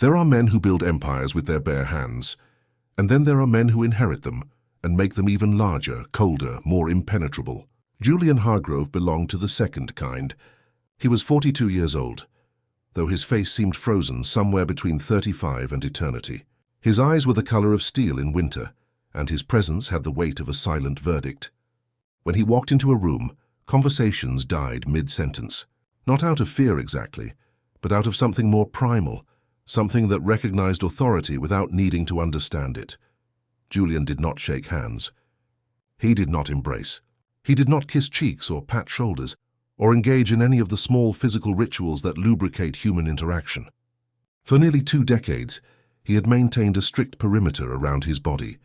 There are men who build empires with their bare hands, and then there are men who inherit them and make them even larger, colder, more impenetrable. Julian Hargrove belonged to the second kind. He was 42 years old, though his face seemed frozen somewhere between 35 and eternity. His eyes were the color of steel in winter, and his presence had the weight of a silent verdict. When he walked into a room, conversations died mid-sentence. Not out of fear exactly, but out of something more primal, something that recognized authority without needing to understand it. Julian did not shake hands. He did not embrace. He did not kiss cheeks or pat shoulders, or engage in any of the small physical rituals that lubricate human interaction. For nearly 2 decades, he had maintained a strict perimeter around his body,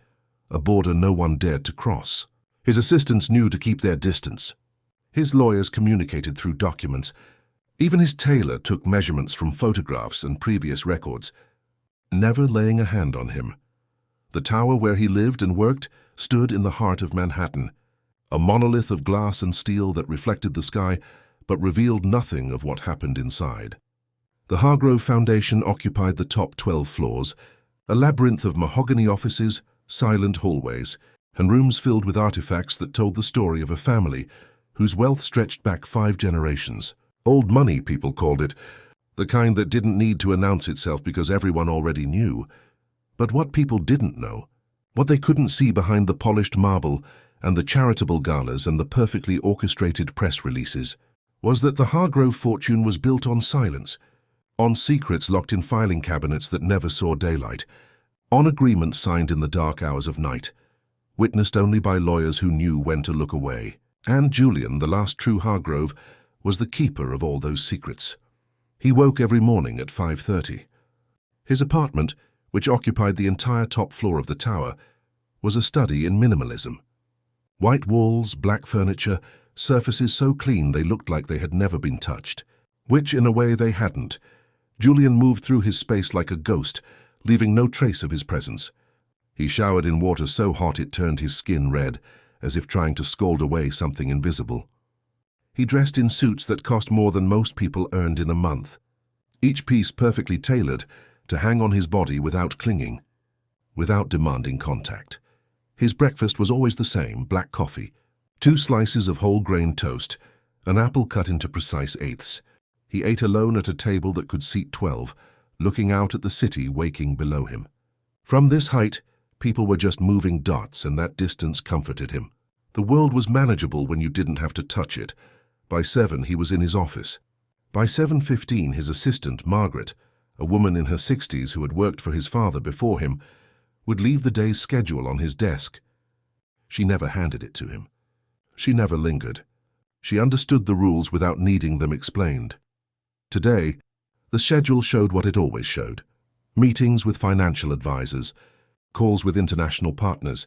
a border no one dared to cross. His assistants knew to keep their distance. His lawyers communicated through documents. Even his tailor took measurements from photographs and previous records, never laying a hand on him. The tower where he lived and worked stood in the heart of Manhattan, a monolith of glass and steel that reflected the sky but revealed nothing of what happened inside. The Hargrove Foundation occupied the top 12 floors, a labyrinth of mahogany offices, silent hallways, and rooms filled with artifacts that told the story of a family whose wealth stretched back 5 generations. Old money, people called it, the kind that didn't need to announce itself because everyone already knew. But what people didn't know, what they couldn't see behind the polished marble and the charitable galas and the perfectly orchestrated press releases, was that the Hargrove fortune was built on silence, on secrets locked in filing cabinets that never saw daylight, on agreements signed in the dark hours of night, witnessed only by lawyers who knew when to look away. And Julian, the last true Hargrove, was the keeper of all those secrets. He woke every morning at 5:30. His apartment, which occupied the entire top floor of the tower, was a study in minimalism. White walls, black furniture, surfaces so clean they looked like they had never been touched. Which, in a way, they hadn't. Julian moved through his space like a ghost, leaving no trace of his presence. He showered in water so hot it turned his skin red, as if trying to scald away something invisible. He dressed in suits that cost more than most people earned in a month, each piece perfectly tailored to hang on his body without clinging, without demanding contact. His breakfast was always the same: black coffee, 2 slices of whole-grain toast, an apple cut into precise eighths. He ate alone at a table that could seat 12, looking out at the city waking below him. From this height, people were just moving dots, and that distance comforted him. The world was manageable when you didn't have to touch it. By 7, he was in his office. By 7:15, his assistant, Margaret, a woman in her 60s who had worked for his father before him, would leave the day's schedule on his desk. She never handed it to him. She never lingered. She understood the rules without needing them explained. Today, the schedule showed what it always showed: meetings with financial advisors, calls with international partners,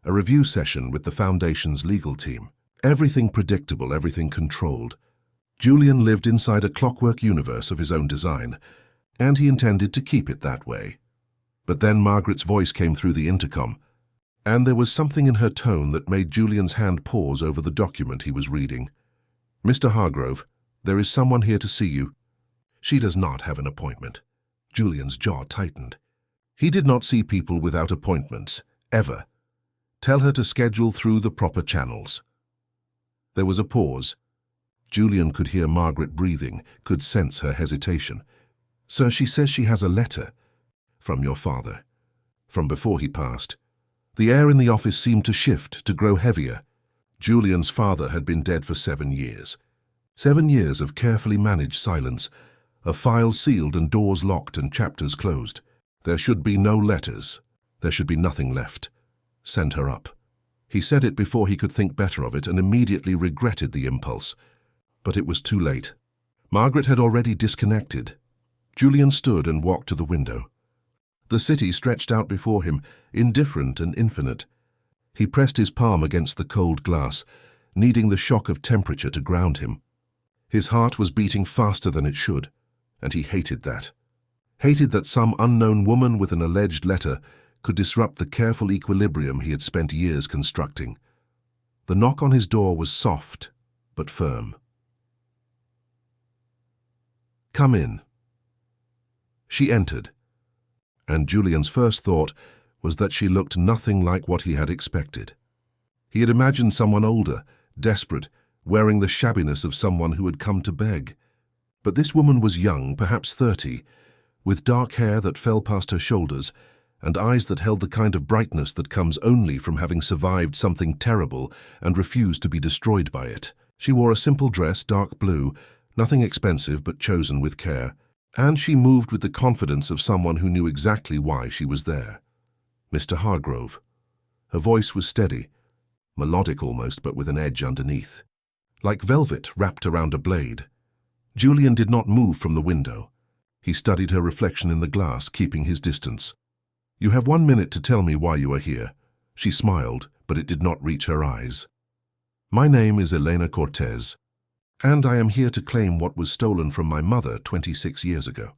a review session with the Foundation's legal team. Everything predictable, everything controlled. Julian lived inside a clockwork universe of his own design, and he intended to keep it that way. But then Margaret's voice came through the intercom, and there was something in her tone that made Julian's hand pause over the document he was reading. "Mr. Hargrove, there is someone here to see you." "She does not have an appointment." Julian's jaw tightened. He did not see people without appointments, ever. Tell her to schedule through the proper channels. There was a pause. Julian could hear Margaret breathing, could sense her hesitation. "Sir, she says she has a letter." "From your father." From before he passed. The air in the office seemed to shift, to grow heavier. Julian's father had been dead for 7 years. 7 years of carefully managed silence, of files sealed and doors locked and chapters closed. There should be no letters. There should be nothing left. Send her up. He said it before he could think better of it and immediately regretted the impulse. But it was too late. Margaret had already disconnected. Julian stood and walked to the window. The city stretched out before him, indifferent and infinite. He pressed his palm against the cold glass, needing the shock of temperature to ground him. His heart was beating faster than it should, and he hated that. Hated that some unknown woman with an alleged letter could disrupt the careful equilibrium he had spent years constructing. The knock on his door was soft, but firm. "Come in." She entered, And Julian's first thought was that she looked nothing like what he had expected. He had imagined someone older, desperate, wearing the shabbiness of someone who had come to beg. But this woman was young, perhaps 30, with dark hair that fell past her shoulders and eyes that held the kind of brightness that comes only from having survived something terrible and refused to be destroyed by it. She wore a simple dress, dark blue, nothing expensive but chosen with care, and she moved with the confidence of someone who knew exactly why she was there. Mr. Hargrove. Her voice was steady, melodic almost, but with an edge underneath, like velvet wrapped around a blade. Julian did not move from the window. He studied her reflection in the glass, keeping his distance. "You have 1 minute to tell me why you are here." She smiled, but it did not reach her eyes. "My name is Elena Cortez, and I am here to claim what was stolen from my mother 26 years ago."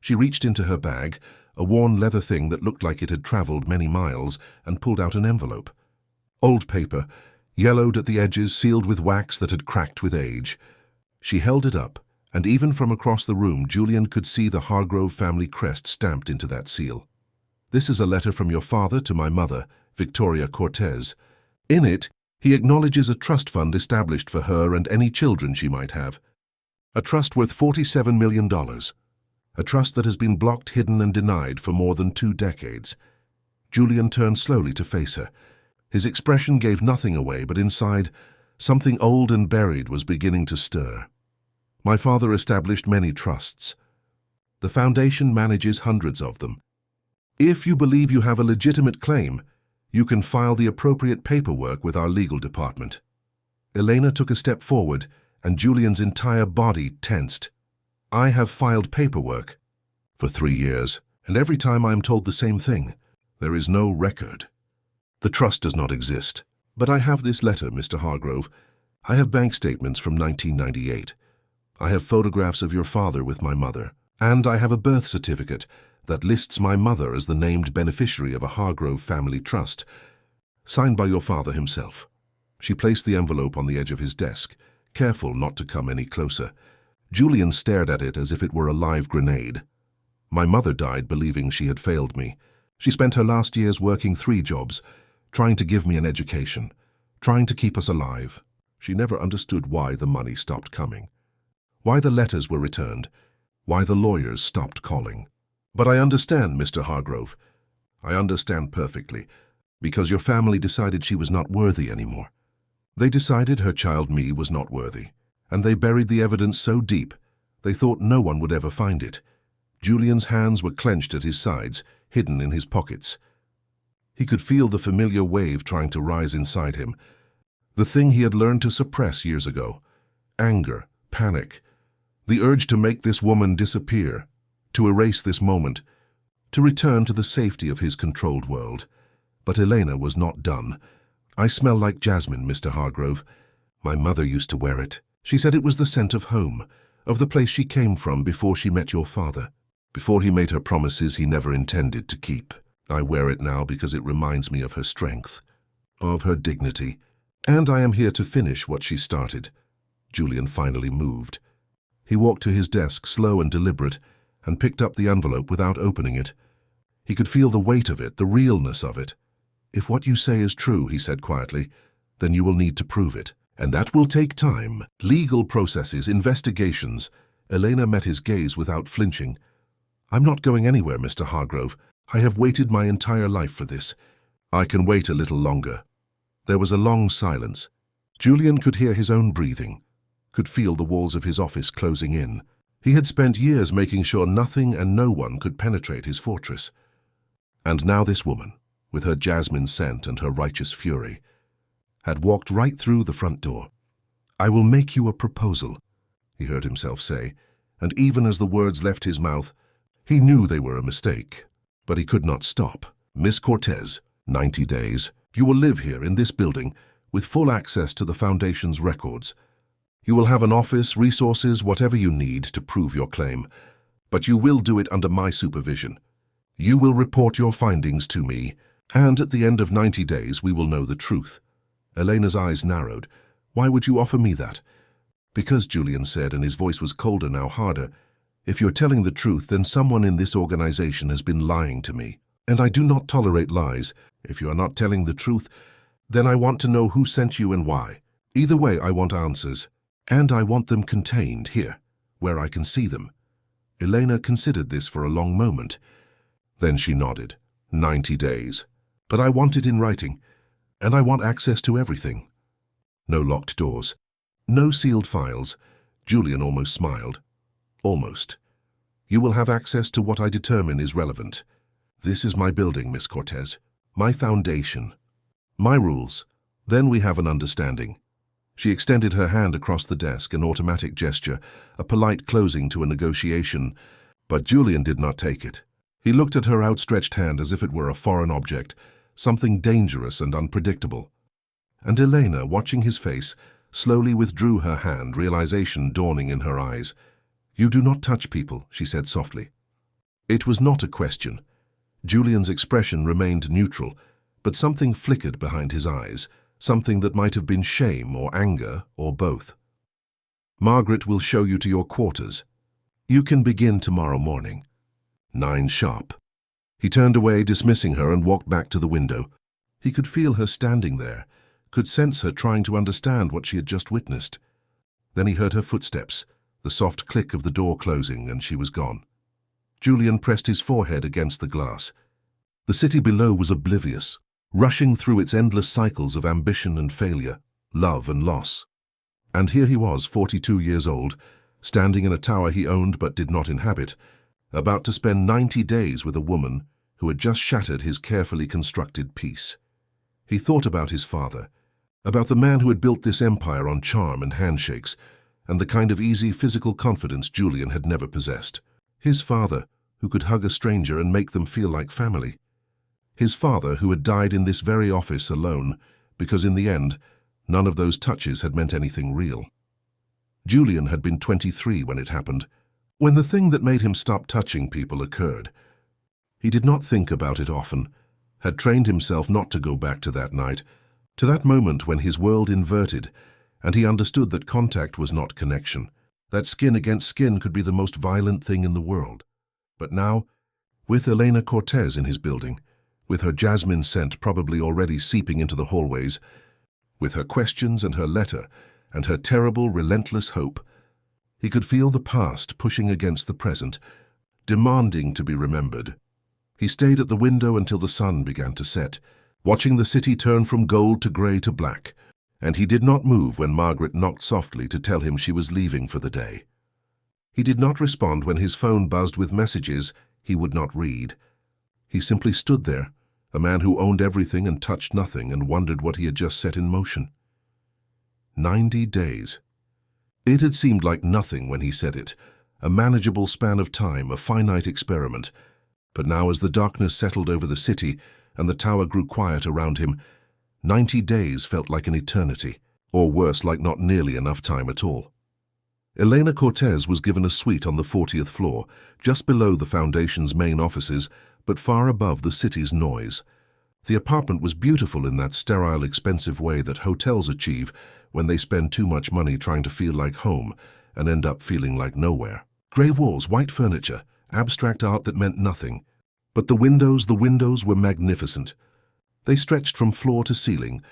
She reached into her bag, a worn leather thing that looked like it had traveled many miles, and pulled out an envelope. Old paper, yellowed at the edges, sealed with wax that had cracked with age. She held it up, and even from across the room, Julian could see the Hargrove family crest stamped into that seal. "This is a letter from your father to my mother, Victoria Cortez. In it, he acknowledges a trust fund established for her and any children she might have. A trust worth $47 million. A trust that has been blocked, hidden, and denied for more than 2 decades. Julian turned slowly to face her. His expression gave nothing away, but inside, something old and buried was beginning to stir. "My father established many trusts. The foundation manages hundreds of them. If you believe you have a legitimate claim, you can file the appropriate paperwork with our legal department." Elena took a step forward, and Julian's entire body tensed. "I have filed paperwork for 3 years, and every time I am told the same thing. There is no record. The trust does not exist. But I have this letter, Mr. Hargrove. I have bank statements from 1998. I have photographs of your father with my mother, and I have a birth certificate that lists my mother as the named beneficiary of a Hargrove family trust, signed by your father himself." She placed the envelope on the edge of his desk, careful not to come any closer. Julian stared at it as if it were a live grenade. "My mother died believing she had failed me. She spent her last years working 3 jobs, trying to give me an education, trying to keep us alive. She never understood why the money stopped coming, why the letters were returned, why the lawyers stopped calling. But I understand, Mr. Hargrove. I understand perfectly, because your family decided she was not worthy anymore. They decided her child me was not worthy, and they buried the evidence so deep they thought no one would ever find it." Julian's hands were clenched at his sides, hidden in his pockets. He could feel the familiar wave trying to rise inside him, the thing he had learned to suppress years ago. Anger, panic, the urge to make this woman disappear, to erase this moment, to return to the safety of his controlled world. But Elena was not done. "I smell like jasmine, Mr. Hargrove. My mother used to wear it. She said it was the scent of home, of the place she came from before she met your father, before he made her promises he never intended to keep. I wear it now because it reminds me of her strength, of her dignity, and I am here to finish what she started." Julian finally moved. He walked to his desk, slow and deliberate, and picked up the envelope without opening it. He could feel the weight of it, the realness of it. "If what you say is true," he said quietly, "then you will need to prove it. And that will take time. Legal processes, investigations." Elena met his gaze without flinching. "I'm not going anywhere, Mr. Hargrove. I have waited my entire life for this. I can wait a little longer." There was a long silence. Julian could hear his own breathing, could feel the walls of his office closing in. He had spent years making sure nothing and no one could penetrate his fortress. And now this woman, with her jasmine scent and her righteous fury, had walked right through the front door. "I will make you a proposal," he heard himself say, and even as the words left his mouth, he knew they were a mistake. But he could not stop. "Miss Cortez, 90 days. You will live here in this building with full access to the Foundation's records. You will have an office, resources, whatever you need to prove your claim. But you will do it under my supervision. You will report your findings to me, and at the end of 90 days we will know the truth." Elena's eyes narrowed. "Why would you offer me that?" "Because," Julian said, and his voice was colder now, harder, If you're telling the truth, then someone in this organization has been lying to me. And I do not tolerate lies. If you are not telling the truth, then I want to know who sent you and why. Either way, I want answers. And I want them contained here, where I can see them. Elena considered this for a long moment. Then she nodded. 90 days. But I want it in writing. And I want access to everything. No locked doors. No sealed files. Julian almost smiled. Almost. You will have access to what I determine is relevant. This is my building, Miss Cortez. My foundation. My rules. Then we have an understanding. She extended her hand across the desk, an automatic gesture, a polite closing to a negotiation, but Julian did not take it. He looked at her outstretched hand as if it were a foreign object, something dangerous and unpredictable. And Elena, watching his face, slowly withdrew her hand, realization dawning in her eyes. "You do not touch people," she said softly. It was not a question. Julian's expression remained neutral, but something flickered behind his eyes, something that might have been shame or anger or both. "Margaret will show you to your quarters. You can begin tomorrow morning. 9 sharp." He turned away, dismissing her, and walked back to the window. He could feel her standing there, could sense her trying to understand what she had just witnessed. Then he heard her footsteps, the soft click of the door closing, and she was gone. Julian pressed his forehead against the glass. The city below was oblivious, rushing through its endless cycles of ambition and failure, love and loss. And here he was, 42 years old, standing in a tower he owned but did not inhabit, about to spend 90 days with a woman who had just shattered his carefully constructed peace. He thought about his father, about the man who had built this empire on charm and handshakes, and the kind of easy physical confidence Julian had never possessed. His father, who could hug a stranger and make them feel like family. His father, who had died in this very office alone, because in the end, none of those touches had meant anything real. Julian had been 23 when it happened, when the thing that made him stop touching people occurred. He did not think about it often, had trained himself not to go back to that night, to that moment when his world inverted, and he understood that contact was not connection, that skin against skin could be the most violent thing in the world. But now, with Elena Cortez in his building, with her jasmine scent probably already seeping into the hallways, with her questions and her letter, and her terrible, relentless hope, he could feel the past pushing against the present, demanding to be remembered. He stayed at the window until the sun began to set, watching the city turn from gold to grey to black, and he did not move when Margaret knocked softly to tell him she was leaving for the day. He did not respond when his phone buzzed with messages he would not read. He simply stood there, a man who owned everything and touched nothing, and wondered what he had just set in motion. 90 days. It had seemed like nothing when he said it, a manageable span of time, a finite experiment. But now as the darkness settled over the city and the tower grew quiet around him, 90 days felt like an eternity, or worse, like not nearly enough time at all. Elena Cortez was given a suite on the 40th floor, just below the Foundation's main offices, but far above the city's noise. The apartment was beautiful in that sterile, expensive way that hotels achieve when they spend too much money trying to feel like home and end up feeling like nowhere. Grey walls, white furniture, abstract art that meant nothing. But the windows were magnificent. They stretched from floor to ceiling,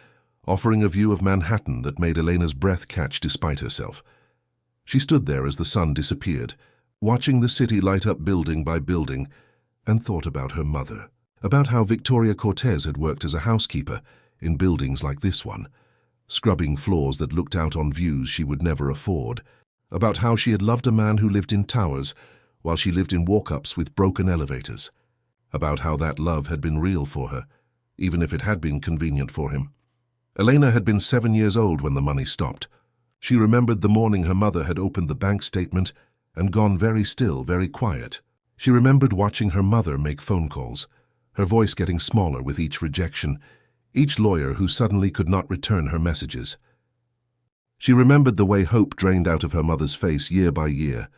offering a view of Manhattan that made Elena's breath catch despite herself. She stood there as the sun disappeared, watching the city light up building by building, and thought about her mother, about how Victoria Cortez had worked as a housekeeper in buildings like this one, scrubbing floors that looked out on views she would never afford, about how she had loved a man who lived in towers while she lived in walk-ups with broken elevators, about how that love had been real for her, even if it had been convenient for him. Elena had been 7 years old when the money stopped. She remembered the morning her mother had opened the bank statement and gone very still, very quiet. She remembered watching her mother make phone calls, her voice getting smaller with each rejection, each lawyer who suddenly could not return her messages. She remembered the way hope drained out of her mother's face year by year,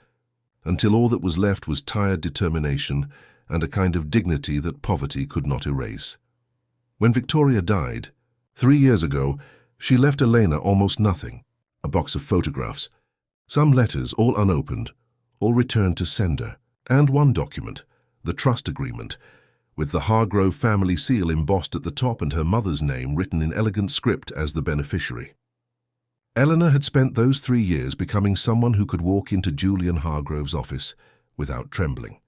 until all that was left was tired determination and a kind of dignity that poverty could not erase. When Victoria died, 3 years ago, she left Elena almost nothing, a box of photographs, some letters all unopened, all returned to sender, and one document, the trust agreement, with the Hargrove family seal embossed at the top and her mother's name written in elegant script as the beneficiary. Eleanor had spent those 3 years becoming someone who could walk into Julian Hargrove's office without trembling.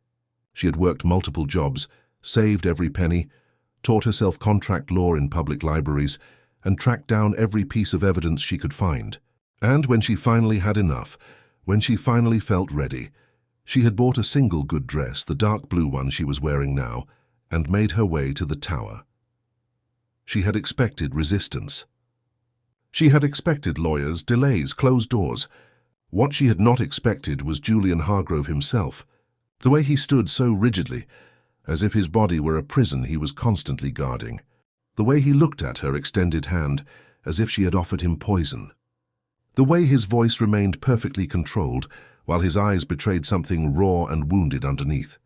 She had worked multiple jobs, saved every penny, taught herself contract law in public libraries, and tracked down every piece of evidence she could find. And when she finally had enough, when she finally felt ready, she had bought a single good dress, the dark blue one she was wearing now, and made her way to the tower. She had expected resistance. She had expected lawyers, delays, closed doors. What she had not expected was Julian Hargrove himself, the way he stood so rigidly, as if his body were a prison he was constantly guarding, the way he looked at her extended hand as if she had offered him poison, the way his voice remained perfectly controlled while his eyes betrayed something raw and wounded underneath.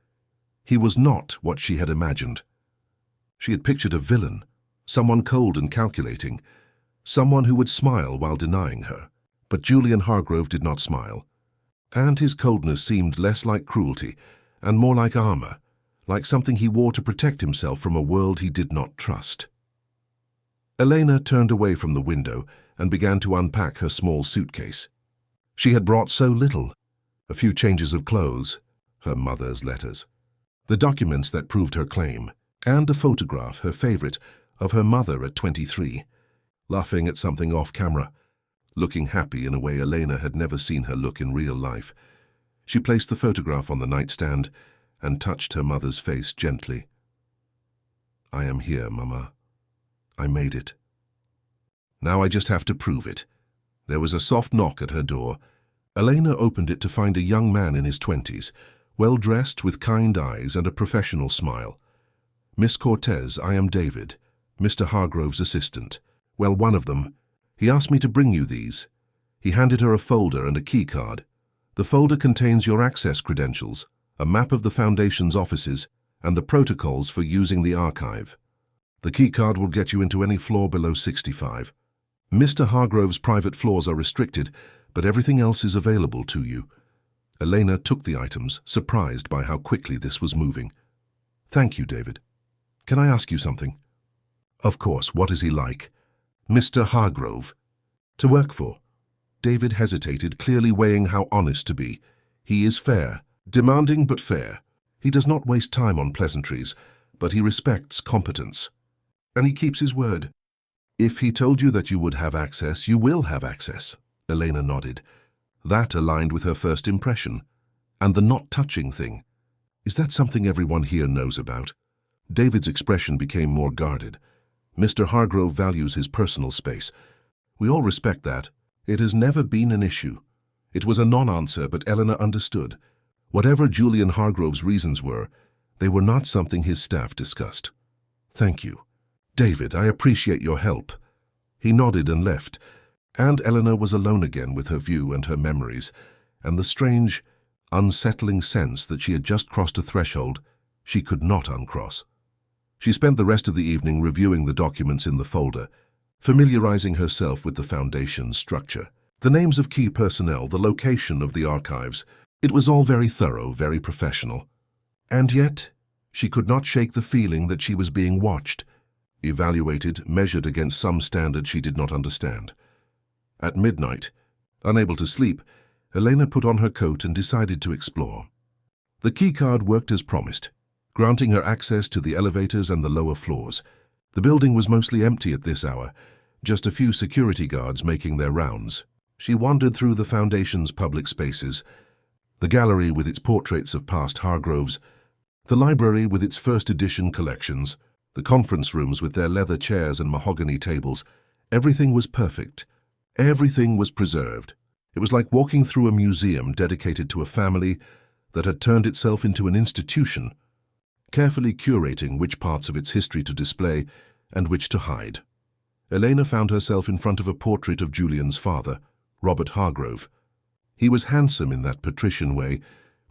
He was not what she had imagined. She had pictured a villain, someone cold and calculating, someone who would smile while denying her. But Julian Hargrove did not smile, and his coldness seemed less like cruelty and more like armor, like something he wore to protect himself from a world he did not trust. Elena turned away from the window and began to unpack her small suitcase. She had brought so little: a few changes of clothes, her mother's letters, the documents that proved her claim, and a photograph, her favorite, of her mother at 23, laughing at something off camera, looking happy in a way Elena had never seen her look in real life. She placed the photograph on the nightstand and touched her mother's face gently. "I am here, Mama. I made it. Now I just have to prove it." There was a soft knock at her door. Elena opened it to find a young man in his 20s, well-dressed with kind eyes and a professional smile. "Miss Cortez, I am David, Mr. Hargrove's assistant. Well, one of them. He asked me to bring you these." He handed her a folder and a key card. "The folder contains your access credentials, a map of the Foundation's offices, and the protocols for using the archive. The key card will get you into any floor below 65. Mr. Hargrove's private floors are restricted, but everything else is available to you." Elena took the items, surprised by how quickly this was moving. "Thank you, David. Can I ask you something?" "Of course. What is he like?" "Mr. Hargrove." "To work for?" David hesitated, clearly weighing how honest to be. "He is fair, demanding but fair. He does not waste time on pleasantries, but he respects competence. And he keeps his word. If he told you that you would have access, you will have access." Elena nodded. That aligned with her first impression. "And the not touching thing. Is that something everyone here knows about?" David's expression became more guarded. "Mr. Hargrove values his personal space. We all respect that. It has never been an issue." It was a non-answer, but Eleanor understood. Whatever Julian Hargrove's reasons were, they were not something his staff discussed. "Thank you. David, I appreciate your help." He nodded and left, and Eleanor was alone again with her view and her memories, and the strange, unsettling sense that she had just crossed a threshold she could not uncross. She spent the rest of the evening reviewing the documents in the folder, familiarizing herself with the Foundation's structure, the names of key personnel, the location of the archives. It was all very thorough, very professional. And yet, she could not shake the feeling that she was being watched, evaluated, measured against some standard she did not understand. At midnight, unable to sleep, Elena put on her coat and decided to explore. The keycard worked as promised, granting her access to the elevators and the lower floors. The building was mostly empty at this hour, just a few security guards making their rounds. She wandered through the Foundation's public spaces, the gallery with its portraits of past Hargroves, the library with its first edition collections, the conference rooms with their leather chairs and mahogany tables. Everything was perfect. Everything was preserved. It was like walking through a museum dedicated to a family that had turned itself into an institution, carefully curating which parts of its history to display and which to hide. Elena found herself in front of a portrait of Julian's father, Robert Hargrove. He was handsome in that patrician way,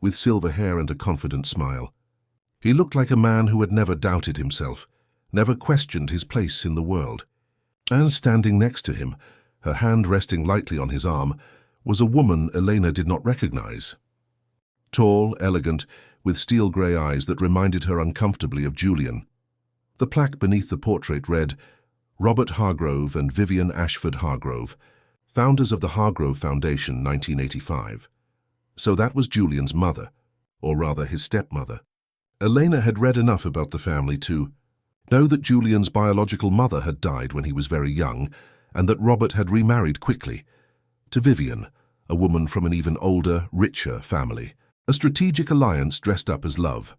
with silver hair and a confident smile. He looked like a man who had never doubted himself, never questioned his place in the world. And standing next to him, her hand resting lightly on his arm, was a woman Elena did not recognize. tall, elegant, with steel-grey eyes that reminded her uncomfortably of Julian. The plaque beneath the portrait read, "Robert Hargrove and Vivian Ashford Hargrove, founders of the Hargrove Foundation, 1985. So that was Julian's mother, or rather his stepmother. Elena had read enough about the family to know that Julian's biological mother had died when he was very young, and that Robert had remarried quickly, to Vivian, a woman from an even older, richer family. A strategic alliance dressed up as love.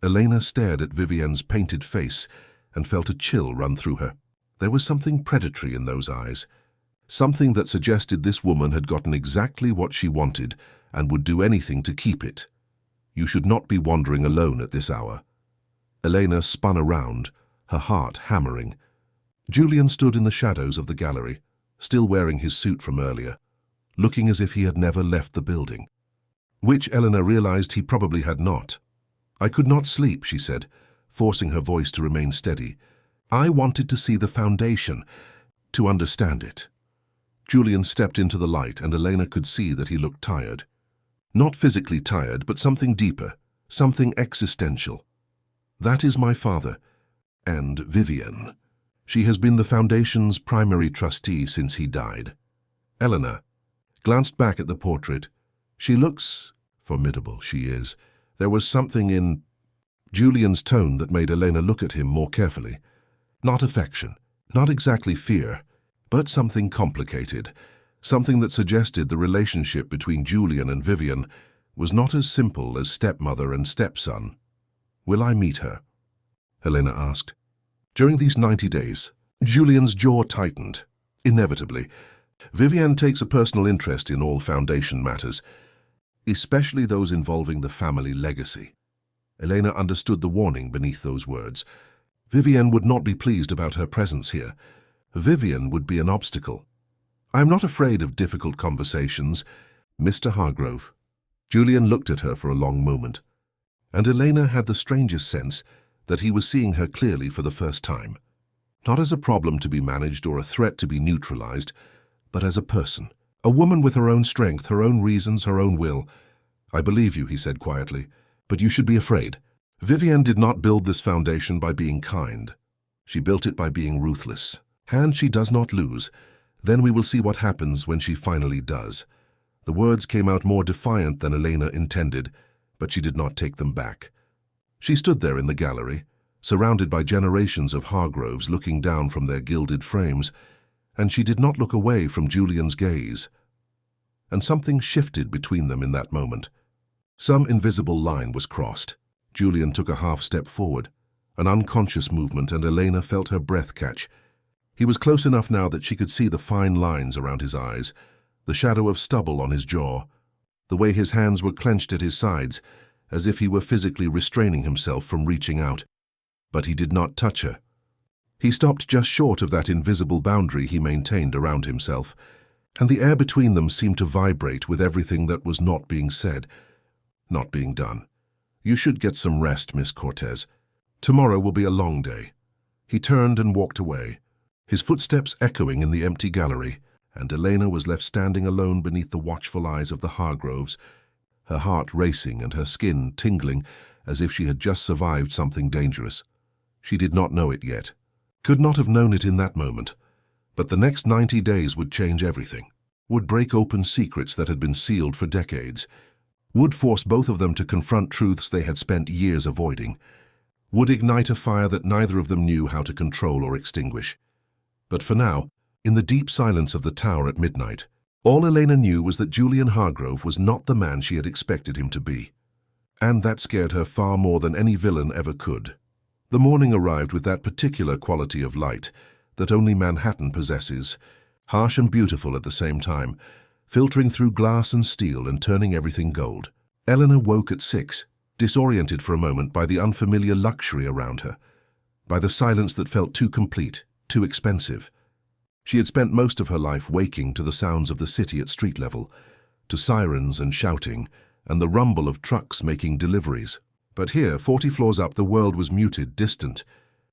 Elena stared at Vivian's painted face and felt a chill run through her. There was something predatory in those eyes, something that suggested this woman had gotten exactly what she wanted and would do anything to keep it. You should not be wandering alone at this hour. Elena spun around, her heart hammering. Julian stood in the shadows of the gallery, still wearing his suit from earlier, looking as if he had never left the building. Which Eleanor realized he probably had not. "I could not sleep," she said, forcing her voice to remain steady. "I wanted to see the foundation, to understand it." Julian stepped into the light, and Elena could see that he looked tired. Not physically tired, but something deeper, something existential. "That is my father, and Vivian. She has been the foundation's primary trustee since he died." Eleanor glanced back at the portrait. "She looks formidable, she is." There was something in Julian's tone that made Elena look at him more carefully. Not affection, not exactly fear, but something complicated, something that suggested the relationship between Julian and Vivian was not as simple as stepmother and stepson. "Will I meet her?" Elena asked. During these 90 days, Julian's jaw tightened. Inevitably, Vivian takes a personal interest in all foundation matters, especially those involving the family legacy. Elena understood the warning beneath those words. Vivian would not be pleased about her presence here. Vivian would be an obstacle. "I am not afraid of difficult conversations, Mr. Hargrove." Julian looked at her for a long moment, and Elena had the strangest sense that he was seeing her clearly for the first time. Not as a problem to be managed or a threat to be neutralized, but as a person. A woman with her own strength, her own reasons, her own will. "I believe you," he said quietly, "but you should be afraid. Vivian did not build this foundation by being kind. She built it by being ruthless. And she does not lose. Then we will see what happens when she finally does." The words came out more defiant than Elena intended, but she did not take them back. She stood there in the gallery, surrounded by generations of Hargroves looking down from their gilded frames, and she did not look away from Julian's gaze. And something shifted between them in that moment. Some invisible line was crossed. Julian took a half step forward, an unconscious movement, and Elena felt her breath catch. He was close enough now that she could see the fine lines around his eyes, the shadow of stubble on his jaw, the way his hands were clenched at his sides, as if he were physically restraining himself from reaching out. But he did not touch her. He stopped just short of that invisible boundary he maintained around himself, and the air between them seemed to vibrate with everything that was not being said, not being done. "You should get some rest, Miss Cortez. Tomorrow will be a long day." He turned and walked away, his footsteps echoing in the empty gallery, and Elena was left standing alone beneath the watchful eyes of the Hargroves, her heart racing and her skin tingling as if she had just survived something dangerous. She did not know it yet, could not have known it in that moment, but the next 90 days would change everything, would break open secrets that had been sealed for decades, would force both of them to confront truths they had spent years avoiding, would ignite a fire that neither of them knew how to control or extinguish. But for now, in the deep silence of the tower at midnight, all Elena knew was that Julian Hargrove was not the man she had expected him to be. And that scared her far more than any villain ever could. The morning arrived with that particular quality of light that only Manhattan possesses, harsh and beautiful at the same time, filtering through glass and steel and turning everything gold. Eleanor woke at 6, disoriented for a moment by the unfamiliar luxury around her, by the silence that felt too complete, too expensive. She had spent most of her life waking to the sounds of the city at street level, to sirens and shouting, and the rumble of trucks making deliveries. But here, 40 floors up, the world was muted, distant,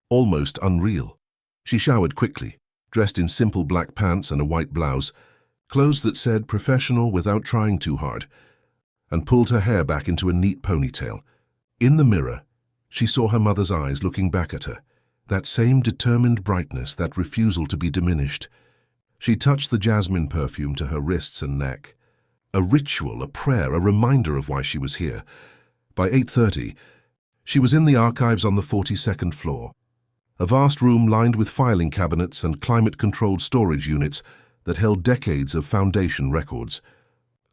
almost unreal. She showered quickly, dressed in simple black pants and a white blouse, clothes that said professional without trying too hard. and pulled her hair back into a neat ponytail. In the mirror, she saw her mother's eyes looking back at her, that same determined brightness, that refusal to be diminished. She touched the jasmine perfume to her wrists and neck. A ritual, a prayer, a reminder of why she was here. By 8:30, she was in the archives on the 42nd floor, a vast room lined with filing cabinets and climate-controlled storage units that held decades of Foundation records.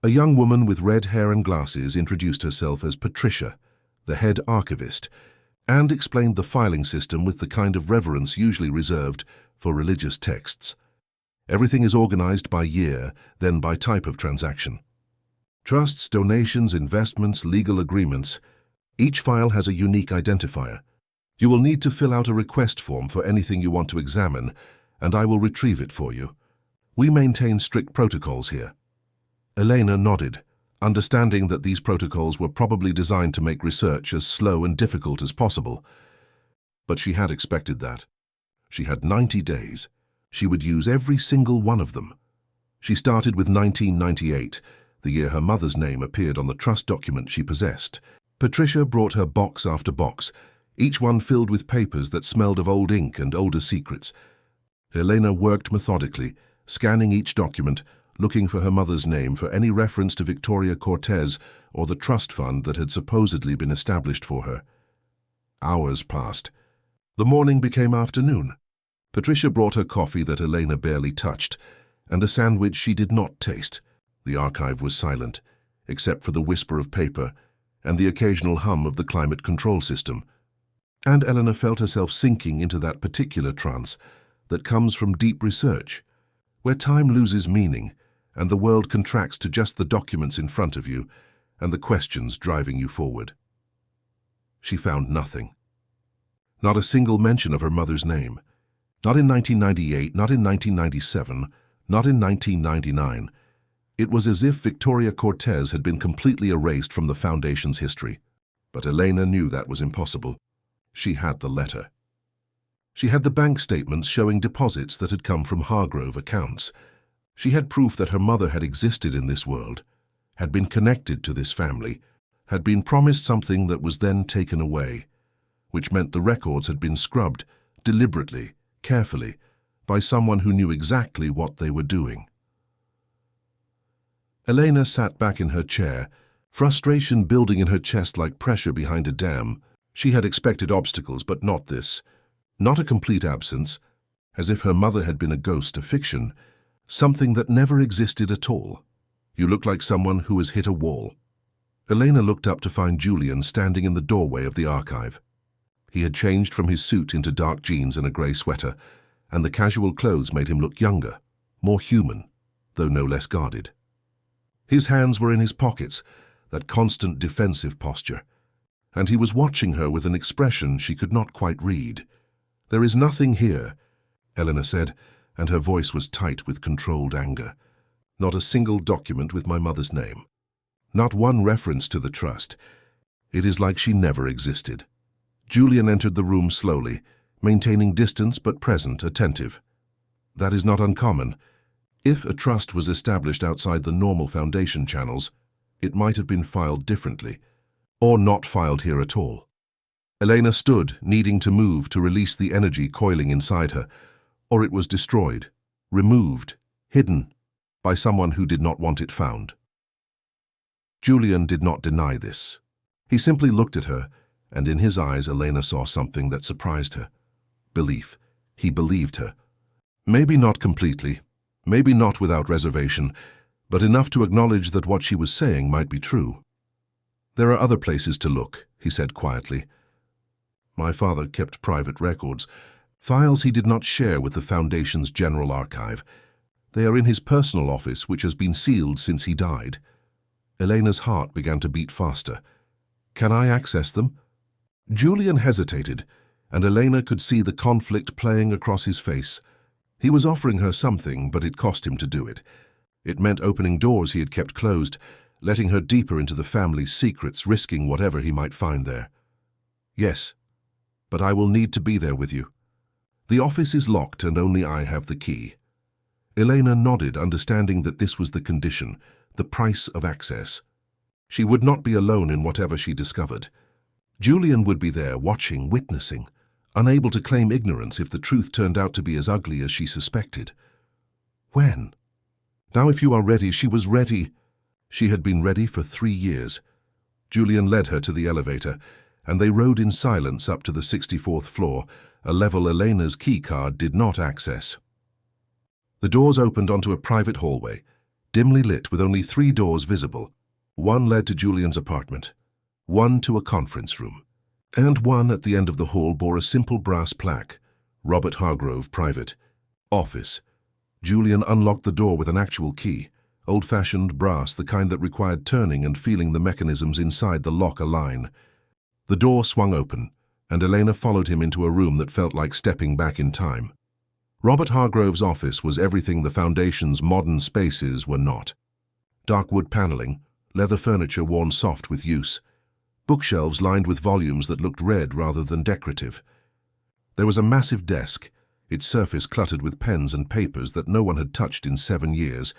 A young woman with red hair and glasses introduced herself as Patricia, the head archivist, and explained the filing system with the kind of reverence usually reserved for religious texts. Everything is organized by year, then by type of transaction. Trusts, donations, investments, legal agreements. Each file has a unique identifier. You will need to fill out a request form for anything you want to examine, and I will retrieve it for you. We maintain strict protocols here. Elena nodded, understanding that these protocols were probably designed to make research as slow and difficult as possible. But she had expected that. She had 90 days. She would use every single one of them. She started with 1998, the year her mother's name appeared on the trust document she possessed. Patricia brought her box after box, each one filled with papers that smelled of old ink and older secrets. Elena worked methodically, scanning each document, looking for her mother's name for any reference to Victoria Cortez or the trust fund that had supposedly been established for her. Hours passed. The morning became afternoon. Patricia brought her coffee that Elena barely touched, and a sandwich she did not taste. The archive was silent, except for the whisper of paper and the occasional hum of the climate control system. And Elena felt herself sinking into that particular trance that comes from deep research, where time loses meaning and the world contracts to just the documents in front of you and the questions driving you forward. She found nothing. Not a single mention of her mother's name. Not in 1998, not in 1997, not in 1999. It was as if Victoria Cortez had been completely erased from the Foundation's history. But Elena knew that was impossible. She had the letter. She had the bank statements showing deposits that had come from Hargrove accounts. She had proof that her mother had existed in this world, had been connected to this family, had been promised something that was then taken away, which meant the records had been scrubbed, deliberately, carefully, by someone who knew exactly what they were doing. Elena sat back in her chair, frustration building in her chest like pressure behind a dam. She had expected obstacles, but not this. Not a complete absence, as if her mother had been a ghost, a fiction, something that never existed at all. You look like someone who has hit a wall. Elena looked up to find Julian standing in the doorway of the archive. He had changed from his suit into dark jeans and a grey sweater, and the casual clothes made him look younger, more human, though no less guarded. His hands were in his pockets, that constant defensive posture, and he was watching her with an expression she could not quite read. "There is nothing here," Elena said, and her voice was tight with controlled anger. "Not a single document with my mother's name. Not one reference to the trust. It is like she never existed." Julian entered the room slowly, maintaining distance but present, attentive. That is not uncommon. If a trust was established outside the normal Foundation channels, it might have been filed differently, or not filed here at all. Elena stood, needing to move to release the energy coiling inside her, or it was destroyed, removed, hidden, by someone who did not want it found. Julian did not deny this. He simply looked at her, and in his eyes Elena saw something that surprised her. Belief. He believed her. Maybe not completely, maybe not without reservation, but enough to acknowledge that what she was saying might be true. "There are other places to look," he said quietly. "My father kept private records, files he did not share with the Foundation's general archive. They are in his personal office, which has been sealed since he died." Elena's heart began to beat faster. "Can I access them?" Julian hesitated, and Elena could see the conflict playing across his face. He was offering her something, but it cost him to do it. It meant opening doors he had kept closed, letting her deeper into the family's secrets, risking whatever he might find there. "Yes, but I will need to be there with you. The office is locked and only I have the key." Elena nodded, understanding that this was the condition, the price of access. She would not be alone in whatever she discovered. Julian would be there, watching, witnessing, unable to claim ignorance if the truth turned out to be as ugly as she suspected. When? Now if you are ready, she was ready. She had been ready for 3 years. Julian led her to the elevator, and they rode in silence up to the 64th floor, a level Elena's keycard did not access. The doors opened onto a private hallway, dimly lit with only 3 doors visible. One led to Julian's apartment, one to a conference room, and one at the end of the hall bore a simple brass plaque, Robert Hargrove, Private, Office. Julian unlocked the door with an actual key, old-fashioned brass, the kind that required turning and feeling the mechanisms inside the lock align. The door swung open, and Elena followed him into a room that felt like stepping back in time. Robert Hargrove's office was everything the Foundation's modern spaces were not. Dark wood paneling, leather furniture worn soft with use, bookshelves lined with volumes that looked read rather than decorative. There was a massive desk, its surface cluttered with pens and papers that no one had touched in 7 years,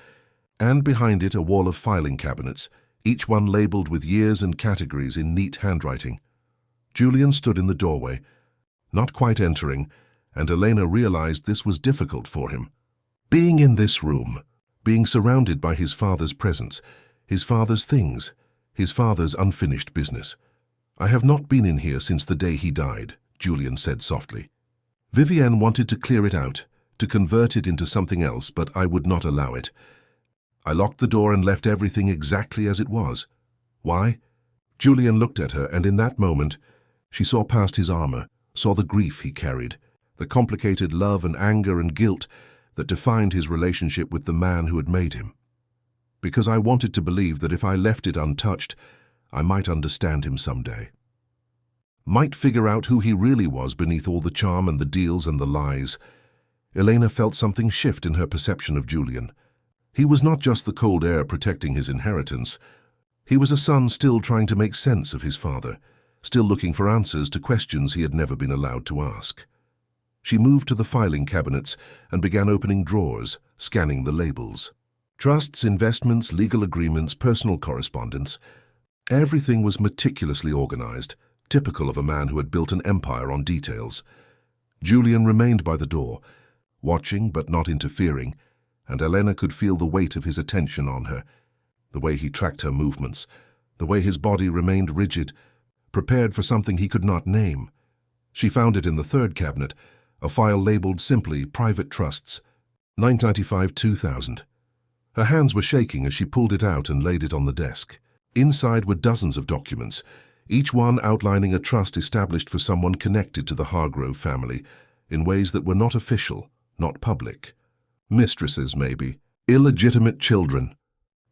and behind it a wall of filing cabinets, each one labeled with years and categories in neat handwriting. Julian stood in the doorway, not quite entering, and Elena realized this was difficult for him. Being in this room, being surrounded by his father's presence, his father's things, his father's unfinished business. "I have not been in here since the day he died," Julian said softly. "Vivienne wanted to clear it out, to convert it into something else, but I would not allow it. I locked the door and left everything exactly as it was. Why?" Julian looked at her, and in that moment, she saw past his armor, saw the grief he carried, the complicated love and anger and guilt that defined his relationship with the man who had made him. "Because I wanted to believe that if I left it untouched, I might understand him someday. Might figure out who he really was beneath all the charm and the deals and the lies." Elena felt something shift in her perception of Julian. He was not just the cold heir protecting his inheritance. He was a son still trying to make sense of his father, still looking for answers to questions he had never been allowed to ask. She moved to the filing cabinets and began opening drawers, scanning the labels. Trusts, investments, legal agreements, personal correspondence. Everything was meticulously organized, typical of a man who had built an empire on details. Julian remained by the door, watching but not interfering, and Elena could feel the weight of his attention on her, the way he tracked her movements, the way his body remained rigid, prepared for something he could not name. She found it in the third cabinet, a file labeled simply Private Trusts, 995-2000. Her hands were shaking as she pulled it out and laid it on the desk. Inside were dozens of documents, each one outlining a trust established for someone connected to the Hargrove family, in ways that were not official, not public. Mistresses, maybe. Illegitimate children.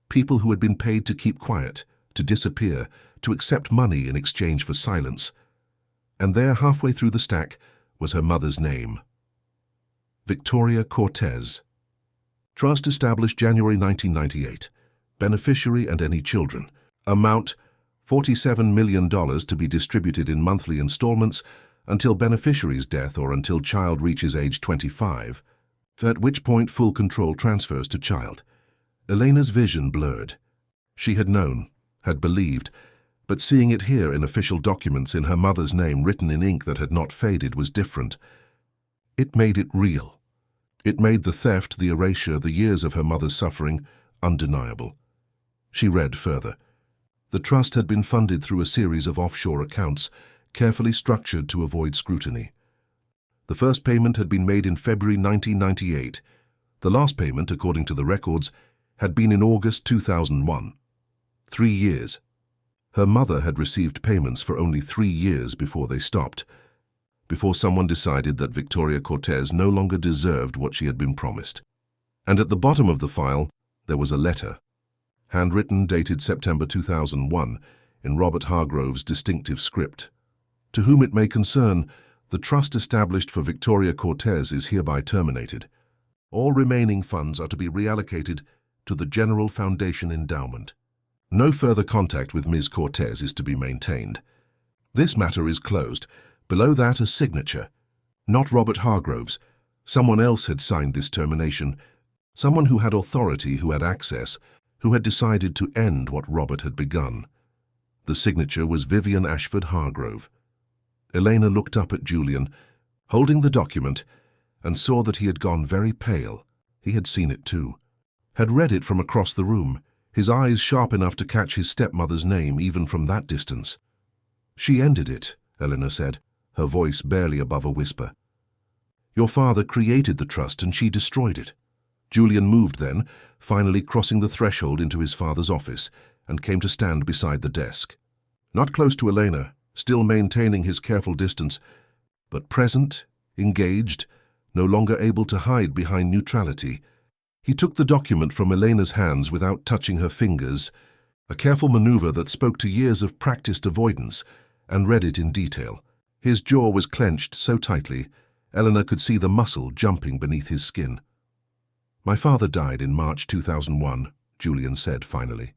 People who had been paid to keep quiet, to disappear, to accept money in exchange for silence. And there, halfway through the stack, was her mother's name. Victoria Cortez. Trust established January 1998. Beneficiary and any children. Amount $47 million to be distributed in monthly installments until beneficiary's death or until child reaches age 25, at which point full control transfers to child. Elena's vision blurred. She had known, had believed, but seeing it here in official documents in her mother's name written in ink that had not faded was different. It made it real. It made the theft, the erasure, the years of her mother's suffering undeniable. She read further. The trust had been funded through a series of offshore accounts, carefully structured to avoid scrutiny. The first payment had been made in February 1998. The last payment, according to the records, had been in August 2001. 3 years. Her mother had received payments for only 3 years before they stopped, before someone decided that Victoria Cortez no longer deserved what she had been promised. And at the bottom of the file, there was a letter, handwritten, dated September 2001, in Robert Hargrove's distinctive script. To whom it may concern, the trust established for Victoria Cortez is hereby terminated. All remaining funds are to be reallocated to the General Foundation Endowment. No further contact with Ms. Cortez is to be maintained. This matter is closed. Below that, a signature. Not Robert Hargrove's. Someone else had signed this termination. Someone who had authority, who had access, who had decided to end what Robert had begun. The signature was Vivian Ashford Hargrove. Elena looked up at Julian, holding the document, and saw that he had gone very pale. He had seen it too, had read it from across the room, his eyes sharp enough to catch his stepmother's name even from that distance. "She ended it," Elena said, her voice barely above a whisper. "Your father created the trust and she destroyed it." Julian moved then, finally crossing the threshold into his father's office, and came to stand beside the desk. Not close to Elena, still maintaining his careful distance, but present, engaged, no longer able to hide behind neutrality. He took the document from Elena's hands without touching her fingers, a careful maneuver that spoke to years of practiced avoidance, and read it in detail. His jaw was clenched so tightly, Elena could see the muscle jumping beneath his skin. "My father died in March 2001, Julian said finally.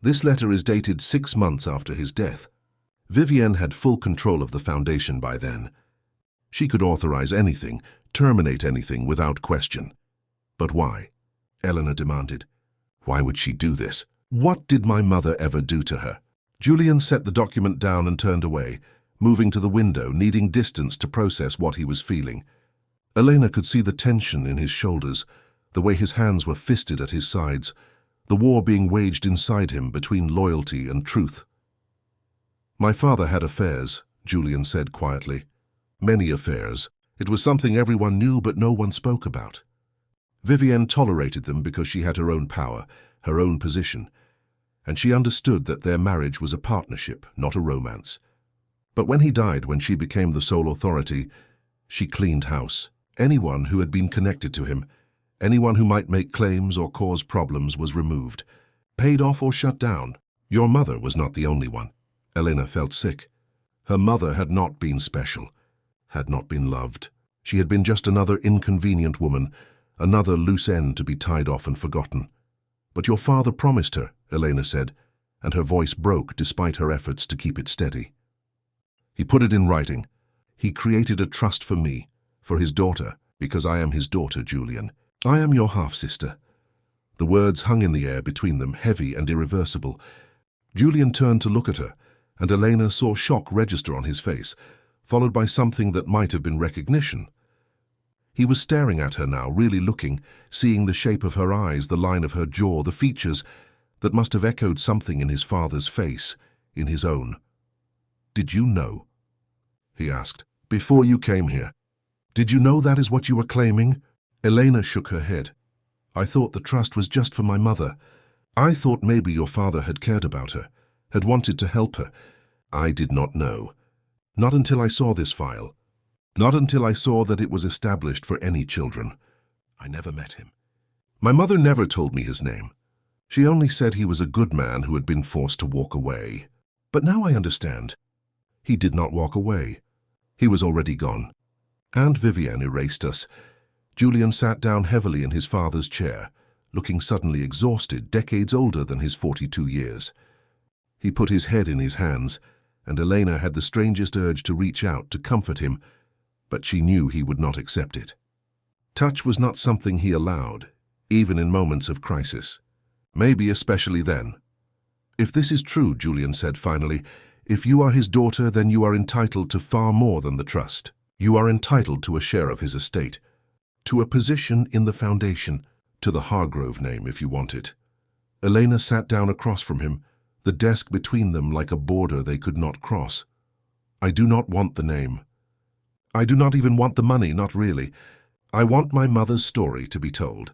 "This letter is dated 6 months after his death. Vivienne had full control of the foundation by then. She could authorize anything, terminate anything without question. But why?" Elena demanded. "Why would she do this? What did my mother ever do to her?" Julian set the document down and turned away, moving to the window, needing distance to process what he was feeling. Elena could see the tension in his shoulders, the way his hands were fisted at his sides, the war being waged inside him between loyalty and truth. "My father had affairs," Julian said quietly. "Many affairs. It was something everyone knew but no one spoke about. Vivienne tolerated them because she had her own power, her own position, and she understood that their marriage was a partnership, not a romance. But when he died, when she became the sole authority, she cleaned house. Anyone who had been connected to him, anyone who might make claims or cause problems was removed, paid off or shut down. Your mother was not the only one." Elena felt sick. Her mother had not been special, had not been loved. She had been just another inconvenient woman, another loose end to be tied off and forgotten. "But your father promised her," Elena said, and her voice broke despite her efforts to keep it steady. "He put it in writing. He created a trust for me, for his daughter, because I am his daughter, Julian. I am your half-sister." The words hung in the air between them, heavy and irreversible. Julian turned to look at her, and Elena saw shock register on his face, followed by something that might have been recognition. He was staring at her now, really looking, seeing the shape of her eyes, the line of her jaw, the features that must have echoed something in his father's face, in his own. "Did you know?" he asked. "Before you came here? Did you know that is what you were claiming?" Elena shook her head. "I thought the trust was just for my mother. I thought maybe your father had cared about her, had wanted to help her. I did not know. Not until I saw this file. Not until I saw that it was established for any children. I never met him. My mother never told me his name. She only said he was a good man who had been forced to walk away. But now I understand. He did not walk away. He was already gone. And Vivienne erased us." Julian sat down heavily in his father's chair, looking suddenly exhausted, decades older than his 42 years. He put his head in his hands, and Elena had the strangest urge to reach out to comfort him, but she knew he would not accept it. Touch was not something he allowed, even in moments of crisis. Maybe especially then. "If this is true," Julian said finally, "if you are his daughter, then you are entitled to far more than the trust. You are entitled to a share of his estate, to a position in the foundation, to the Hargrove name if you want it." Elena sat down across from him, the desk between them like a border they could not cross. "I do not want the name. I do not even want the money, not really. I want my mother's story to be told.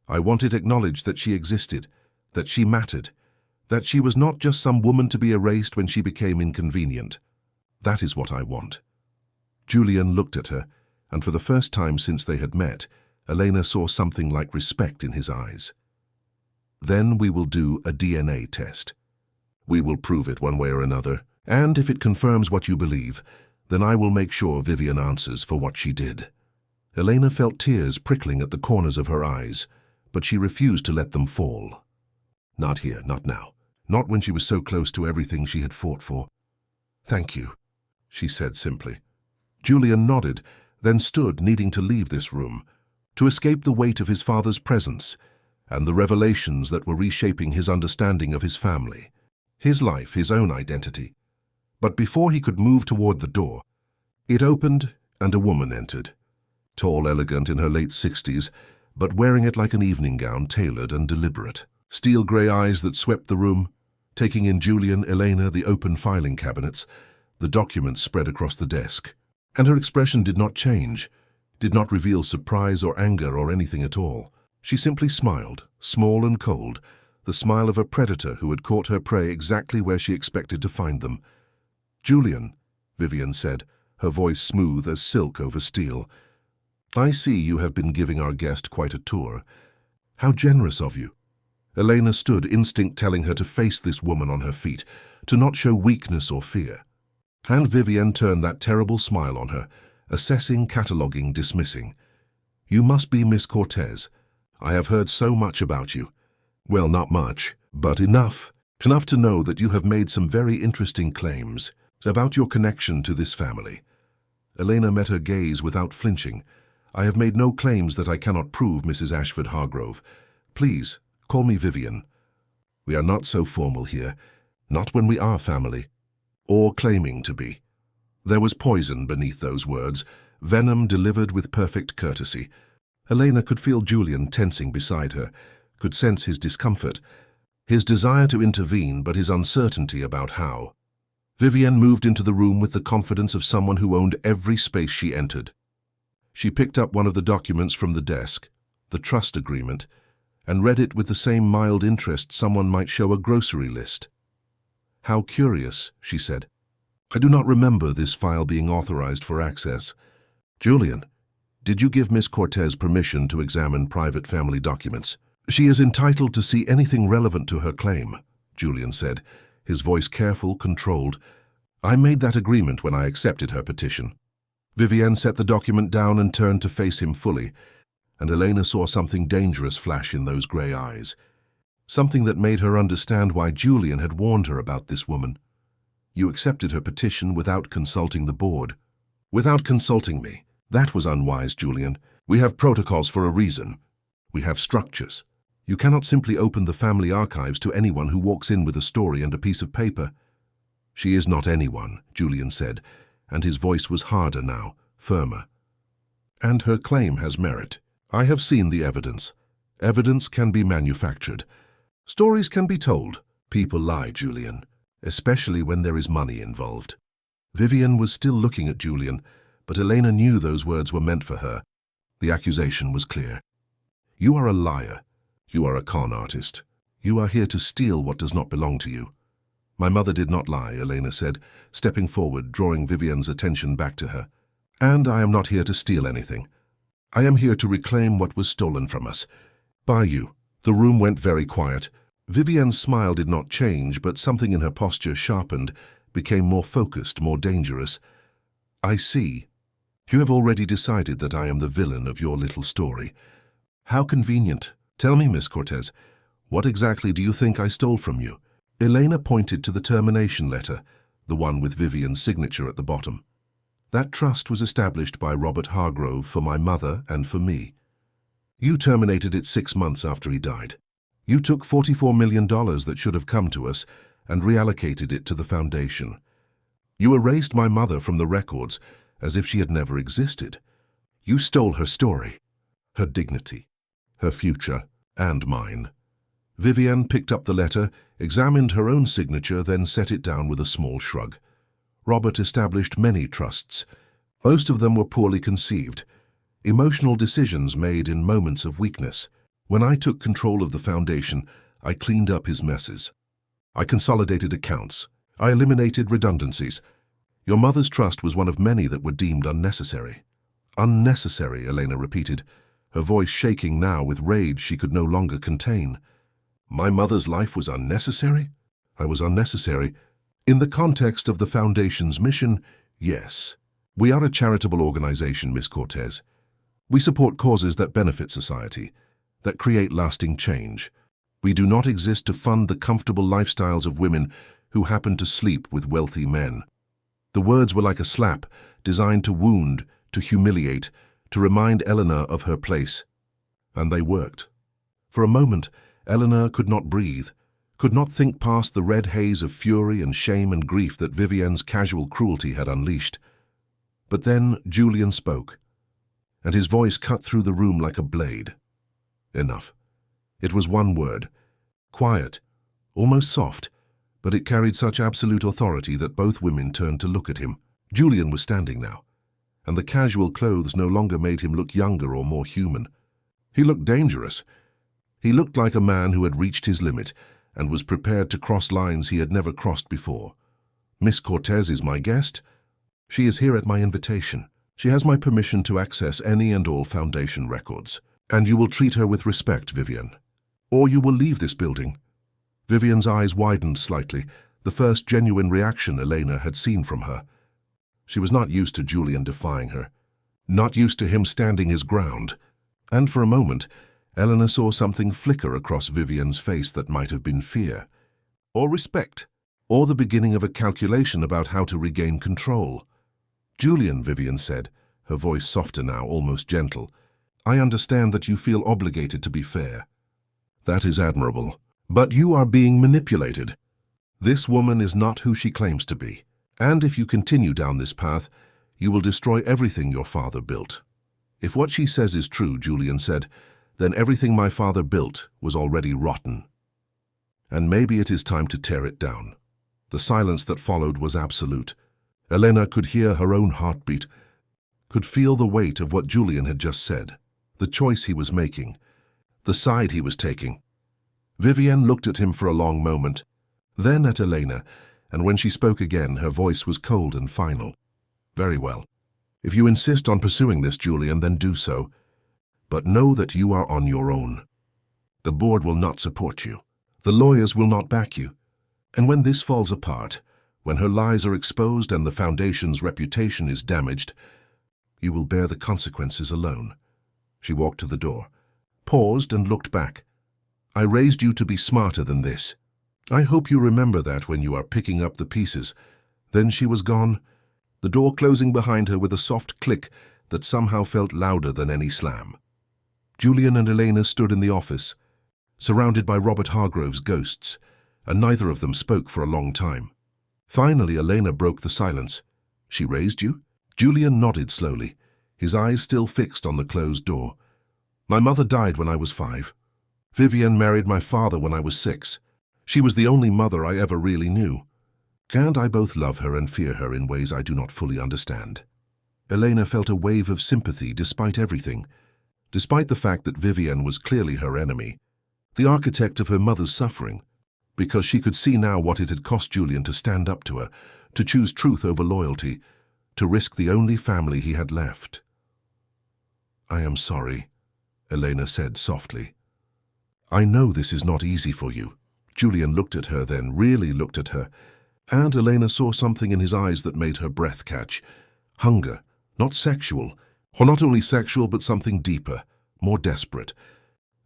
I want it acknowledged that she existed, that she mattered, that she was not just some woman to be erased when she became inconvenient. That is what I want." Julian looked at her, and for the first time since they had met, Elena saw something like respect in his eyes. "Then we will do a DNA test. We will prove it one way or another, and if it confirms what you believe, then I will make sure Vivienne answers for what she did." Elena felt tears prickling at the corners of her eyes, but she refused to let them fall. Not here, not now, not when she was so close to everything she had fought for. "Thank you," she said simply. Julian nodded, then stood, needing to leave this room, to escape the weight of his father's presence, and the revelations that were reshaping his understanding of his family, his life, his own identity. But before he could move toward the door, it opened and a woman entered, tall, elegant, in her late 60s, but wearing it like an evening gown, tailored and deliberate. Steel grey eyes that swept the room, taking in Julian, Elena, the open filing cabinets, the documents spread across the desk. And her expression did not change, did not reveal surprise or anger or anything at all. She simply smiled, small and cold, the smile of a predator who had caught her prey exactly where she expected to find them. "Julian," Vivian said, her voice smooth as silk over steel, "I see you have been giving our guest quite a tour. How generous of you." Elena stood, instinct telling her to face this woman on her feet, to not show weakness or fear. And Vivian turned that terrible smile on her, assessing, cataloguing, dismissing. "You must be Miss Cortez. I have heard so much about you. Well, not much, but enough. Enough to know that you have made some very interesting claims about your connection to this family." Elena met her gaze without flinching. "I have made no claims that I cannot prove, Mrs. Ashford Hargrove. Please, call me Vivian. We are not so formal here, not when we are family, or claiming to be." There was poison beneath those words, venom delivered with perfect courtesy. Elena could feel Julian tensing beside her, could sense his discomfort, his desire to intervene, but his uncertainty about how. Vivian moved into the room with the confidence of someone who owned every space she entered. She picked up one of the documents from the desk, the trust agreement, and read it with the same mild interest someone might show a grocery list. "How curious," she said. "I do not remember this file being authorized for access. Julian, did you give Miss Cortez permission to examine private family documents?" "She is entitled to see anything relevant to her claim," Julian said, his voice careful, controlled. "I made that agreement when I accepted her petition." Vivian set the document down and turned to face him fully, and Elena saw something dangerous flash in those grey eyes, something that made her understand why Julian had warned her about this woman. "You accepted her petition without consulting the board." "Without consulting me. That was unwise, Julian. We have protocols for a reason. We have structures. You cannot simply open the family archives to anyone who walks in with a story and a piece of paper." "She is not anyone," Julian said, and his voice was harder now, firmer. "And her claim has merit. I have seen the evidence. Evidence can be manufactured. Stories can be told. People lie, Julian, especially when there is money involved." Vivian was still looking at Julian, but Elena knew those words were meant for her. The accusation was clear. "You are a liar. You are a con artist. You are here to steal what does not belong to you." "My mother did not lie," Elena said, stepping forward, drawing Vivian's attention back to her. "And I am not here to steal anything. I am here to reclaim what was stolen from us. By you." The room went very quiet. Vivian's smile did not change, but something in her posture sharpened, became more focused, more dangerous. "I see. You have already decided that I am the villain of your little story. How convenient. Tell me, Miss Cortez, what exactly do you think I stole from you?" Elena pointed to the termination letter, the one with Vivian's signature at the bottom. "That trust was established by Robert Hargrove for my mother and for me. You terminated it 6 months after he died. You took $44 million that should have come to us and reallocated it to the foundation. You erased my mother from the records as if she had never existed. You stole her story, her dignity, her future, and mine." Vivian picked up the letter, examined her own signature, then set it down with a small shrug. Robert established many trusts. Most of them were poorly conceived, emotional decisions made in moments of weakness. When I took control of the foundation, I cleaned up his messes. I consolidated accounts. I eliminated redundancies. Your mother's trust was one of many that were deemed unnecessary. "Unnecessary," Elena repeated, her voice shaking now with rage she could no longer contain. "My mother's life was unnecessary? I was unnecessary. In the context of the Foundation's mission, yes. We are a charitable organization, Miss Cortez. We support causes that benefit society, that create lasting change. We do not exist to fund the comfortable lifestyles of women who happen to sleep with wealthy men." The words were like a slap, designed to wound, to humiliate, to remind Eleanor of her place. And they worked. For a moment, Eleanor could not breathe, could not think past the red haze of fury and shame and grief that Vivienne's casual cruelty had unleashed. But then Julian spoke, and his voice cut through the room like a blade. Enough. It was one word. Quiet, almost soft, but it carried such absolute authority that both women turned to look at him. Julian was standing now, and the casual clothes no longer made him look younger or more human. He looked dangerous. He looked like a man who had reached his limit and was prepared to cross lines he had never crossed before. "Miss Cortez is my guest. She is here at my invitation. She has my permission to access any and all Foundation records. And you will treat her with respect, Vivienne. Or you will leave this building." Vivienne's eyes widened slightly, the first genuine reaction Elena had seen from her. She was not used to Julian defying her, not used to him standing his ground. And for a moment, Eleanor saw something flicker across Vivienne's face that might have been fear, or respect, or the beginning of a calculation about how to regain control. "Julian," Vivienne said, her voice softer now, almost gentle, "I understand that you feel obligated to be fair. That is admirable. But you are being manipulated. This woman is not who she claims to be. And if you continue down this path, you will destroy everything your father built." "If what she says is true," Julian said, "then everything my father built was already rotten. And maybe it is time to tear it down." The silence that followed was absolute. Elena could hear her own heartbeat, could feel the weight of what Julian had just said, the choice he was making, the side he was taking. Vivienne looked at him for a long moment, then at Elena, and when she spoke again, her voice was cold and final. "Very well. If you insist on pursuing this, Julian, then do so. But know that you are on your own. The board will not support you. The lawyers will not back you. And when this falls apart, when her lies are exposed and the Foundation's reputation is damaged, you will bear the consequences alone." She walked to the door, paused and looked back. "I raised you to be smarter than this. I hope you remember that when you are picking up the pieces." Then she was gone, the door closing behind her with a soft click that somehow felt louder than any slam. Julian and Elena stood in the office, surrounded by Robert Hargrove's ghosts, and neither of them spoke for a long time. Finally, Elena broke the silence. "She raised you?" Julian nodded slowly, his eyes still fixed on the closed door. "My mother died when I was 5. Vivienne married my father when I was 6. She was the only mother I ever really knew. And I both love her and fear her in ways I do not fully understand." Elena felt a wave of sympathy despite everything, despite the fact that Vivienne was clearly her enemy, the architect of her mother's suffering, because she could see now what it had cost Julian to stand up to her, to choose truth over loyalty, to risk the only family he had left. "I am sorry," Elena said softly. "I know this is not easy for you." Julian looked at her then, really looked at her, and Elena saw something in his eyes that made her breath catch. Hunger, not sexual, or not only sexual but something deeper, more desperate.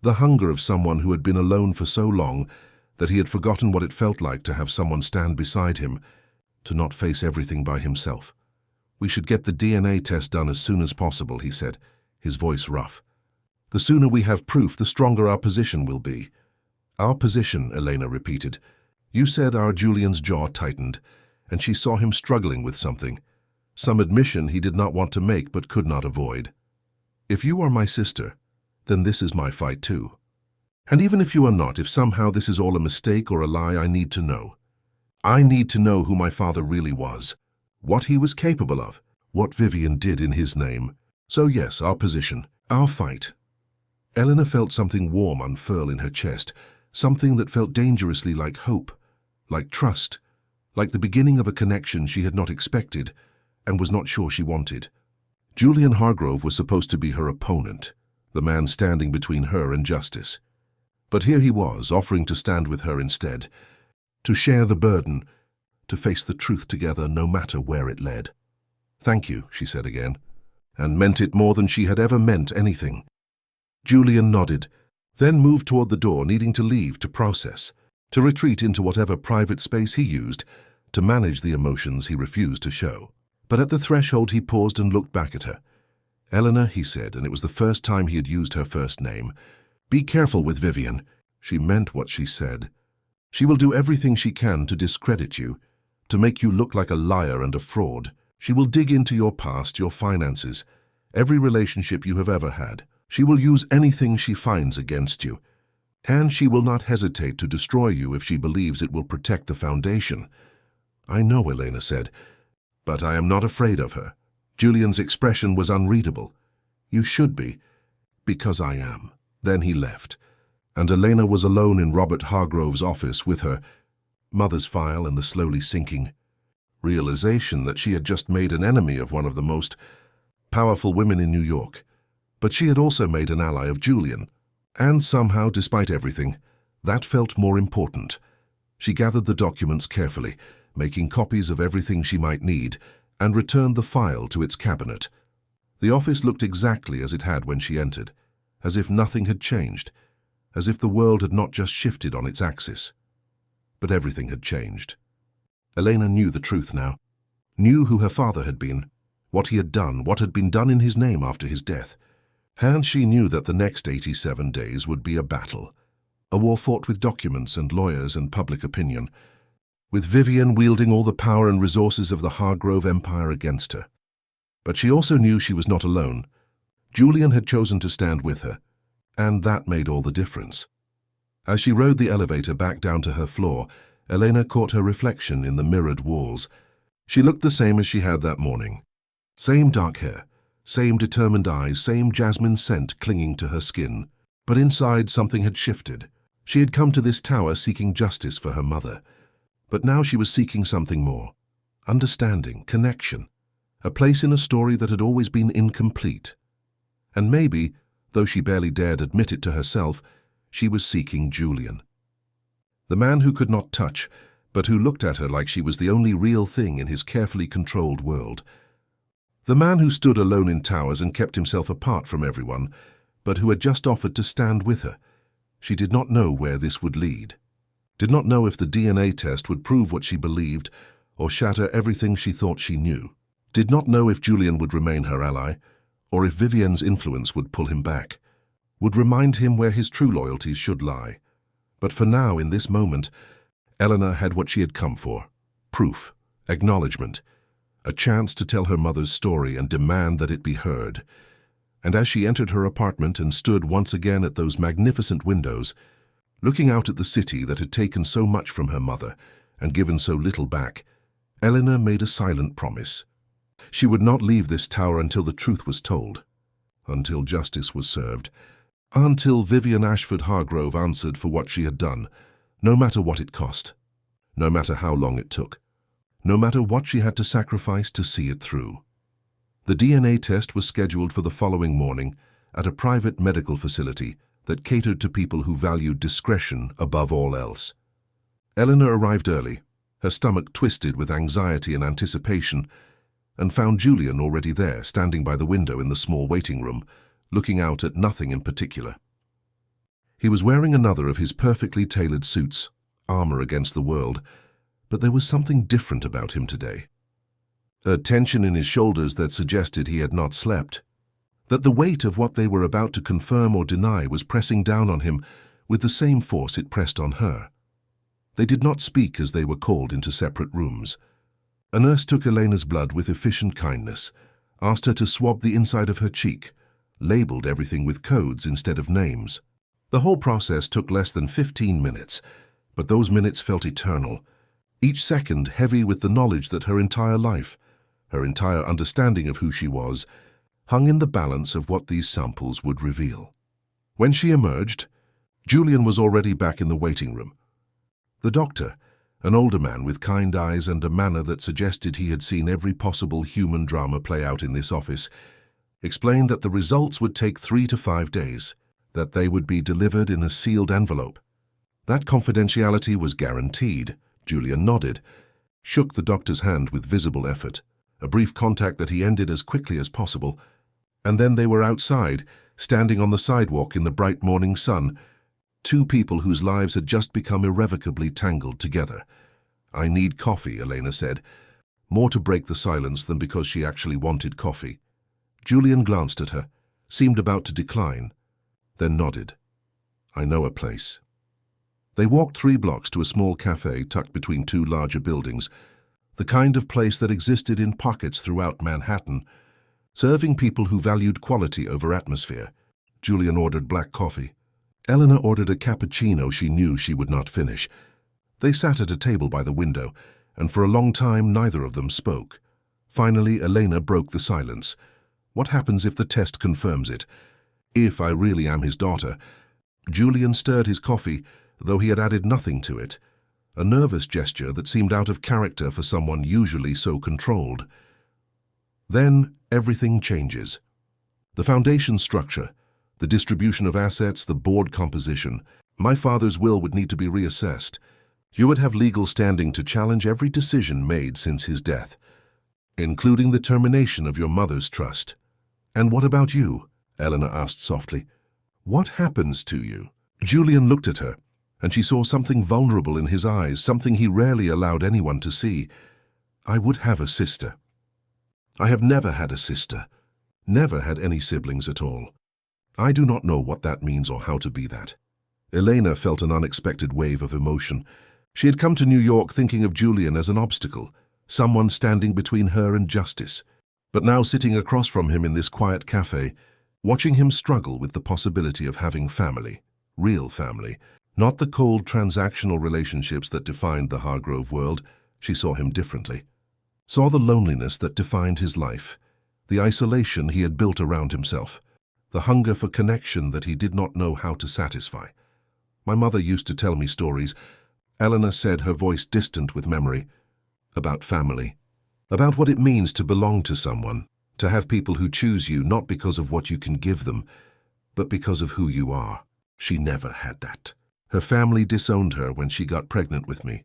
The hunger of someone who had been alone for so long that he had forgotten what it felt like to have someone stand beside him, to not face everything by himself. "We should get the DNA test done as soon as possible," he said, his voice rough. "The sooner we have proof, the stronger our position will be." "Our position," Elena repeated. "You said." Our Julian's jaw tightened, and she saw him struggling with something, some admission he did not want to make but could not avoid. "If you are my sister, then this is my fight too. And even if you are not, if somehow this is all a mistake or a lie, I need to know. I need to know who my father really was, what he was capable of, what Vivienne did in his name. So yes, our position, our fight." Eleanor felt something warm unfurl in her chest, something that felt dangerously like hope, like trust, like the beginning of a connection she had not expected and was not sure she wanted. Julian Hargrove was supposed to be her opponent, the man standing between her and justice. But here he was, offering to stand with her instead, to share the burden, to face the truth together no matter where it led. "Thank you," she said again, and meant it more than she had ever meant anything. Julian nodded, then moved toward the door, needing to leave, to process, to retreat into whatever private space he used, to manage the emotions he refused to show. But at the threshold he paused and looked back at her. "Eleanor," he said, and it was the first time he had used her first name, Be careful with Vivian. She meant what she said. She will do everything she can to discredit you, to make you look like a liar and a fraud. She will dig into your past, your finances, every relationship you have ever had. She will use anything she finds against you. And she will not hesitate to destroy you if she believes it will protect the foundation. I know, Elena said, but I am not afraid of her. Julian's expression was unreadable. You should be, because I am. Then he left, and Elena was alone in Robert Hargrove's office with her mother's file and the slowly sinking realization that she had just made an enemy of one of the most powerful women in New York. But she had also made an ally of Julian, and somehow, despite everything, that felt more important. She gathered the documents carefully, making copies of everything she might need, and returned the file to its cabinet. The office looked exactly as it had when she entered, as if nothing had changed, as if the world had not just shifted on its axis. But everything had changed. Elena knew the truth now, knew who her father had been, what he had done, what had been done in his name after his death. And she knew that the next 87 days would be a battle, a war fought with documents and lawyers and public opinion, with Vivian wielding all the power and resources of the Hargrove empire against her. But she also knew she was not alone. Julian had chosen to stand with her, and that made all the difference. As she rode the elevator back down to her floor, Elena caught her reflection in the mirrored walls. She looked the same as she had that morning. Same dark hair, same determined eyes, same jasmine scent clinging to her skin. But inside something had shifted. She had come to this tower seeking justice for her mother. But now she was seeking something more. Understanding, connection. A place in a story that had always been incomplete. And maybe, though she barely dared admit it to herself, she was seeking Julian. The man who could not touch, but who looked at her like she was the only real thing in his carefully controlled world. The man who stood alone in towers and kept himself apart from everyone, but who had just offered to stand with her. She did not know where this would lead. Did not know if the DNA test would prove what she believed or shatter everything she thought she knew. Did not know if Julian would remain her ally, or if Vivian's influence would pull him back, would remind him where his true loyalties should lie. But for now, in this moment, Eleanor had what she had come for. Proof, acknowledgement, a chance to tell her mother's story and demand that it be heard. And as she entered her apartment and stood once again at those magnificent windows, looking out at the city that had taken so much from her mother and given so little back, Eleanor made a silent promise. She would not leave this tower until the truth was told, until justice was served, until Vivian Ashford Hargrove answered for what she had done, no matter what it cost, no matter how long it took, no matter what she had to sacrifice to see it through. The DNA test was scheduled for the following morning at a private medical facility that catered to people who valued discretion above all else. Eleanor arrived early, her stomach twisted with anxiety and anticipation, and found Julian already there, standing by the window in the small waiting room, looking out at nothing in particular. He was wearing another of his perfectly tailored suits, armor against the world, but there was something different about him today. A tension in his shoulders that suggested he had not slept, that the weight of what they were about to confirm or deny was pressing down on him with the same force it pressed on her. They did not speak as they were called into separate rooms. A nurse took Elena's blood with efficient kindness, asked her to swab the inside of her cheek, labeled everything with codes instead of names. The whole process took less than 15 minutes, but those minutes felt eternal, each second heavy with the knowledge that her entire life, her entire understanding of who she was, hung in the balance of what these samples would reveal. When she emerged, Julian was already back in the waiting room. The doctor, an older man with kind eyes and a manner that suggested he had seen every possible human drama play out in this office, explained that the results would take 3 to 5 days, that they would be delivered in a sealed envelope. That confidentiality was guaranteed. Julian nodded, shook the doctor's hand with visible effort, a brief contact that he ended as quickly as possible, and then they were outside, standing on the sidewalk in the bright morning sun, two people whose lives had just become irrevocably tangled together. "I need coffee," Elena said, more to break the silence than because she actually wanted coffee. Julian glanced at her, seemed about to decline, then nodded. I know a place. They walked 3 blocks to a small cafe tucked between 2 larger buildings, the kind of place that existed in pockets throughout Manhattan, serving people who valued quality over atmosphere. Julian ordered black coffee. Eleanor ordered a cappuccino she knew she would not finish. They sat at a table by the window, and for a long time neither of them spoke. Finally, Elena broke the silence. What happens if the test confirms it? If I really am his daughter? Julian stirred his coffee, though he had added nothing to it, a nervous gesture that seemed out of character for someone usually so controlled. Then everything changes. The foundation structure, the distribution of assets, the board composition. My father's will would need to be reassessed. You would have legal standing to challenge every decision made since his death, including the termination of your mother's trust. And what about you? Eleanor asked softly. What happens to you? Julian looked at her, and she saw something vulnerable in his eyes, something he rarely allowed anyone to see. I would have a sister. I have never had a sister, never had any siblings at all. I do not know what that means or how to be that. Elena felt an unexpected wave of emotion. She had come to New York thinking of Julian as an obstacle, someone standing between her and justice. But now sitting across from him in this quiet cafe, watching him struggle with the possibility of having family, real family, not the cold transactional relationships that defined the Hargrove world, she saw him differently. Saw the loneliness that defined his life, the isolation he had built around himself, the hunger for connection that he did not know how to satisfy. My mother used to tell me stories, Eleanor said, her voice distant with memory, about family, about what it means to belong to someone, to have people who choose you not because of what you can give them, but because of who you are. She never had that. Her family disowned her when she got pregnant with me.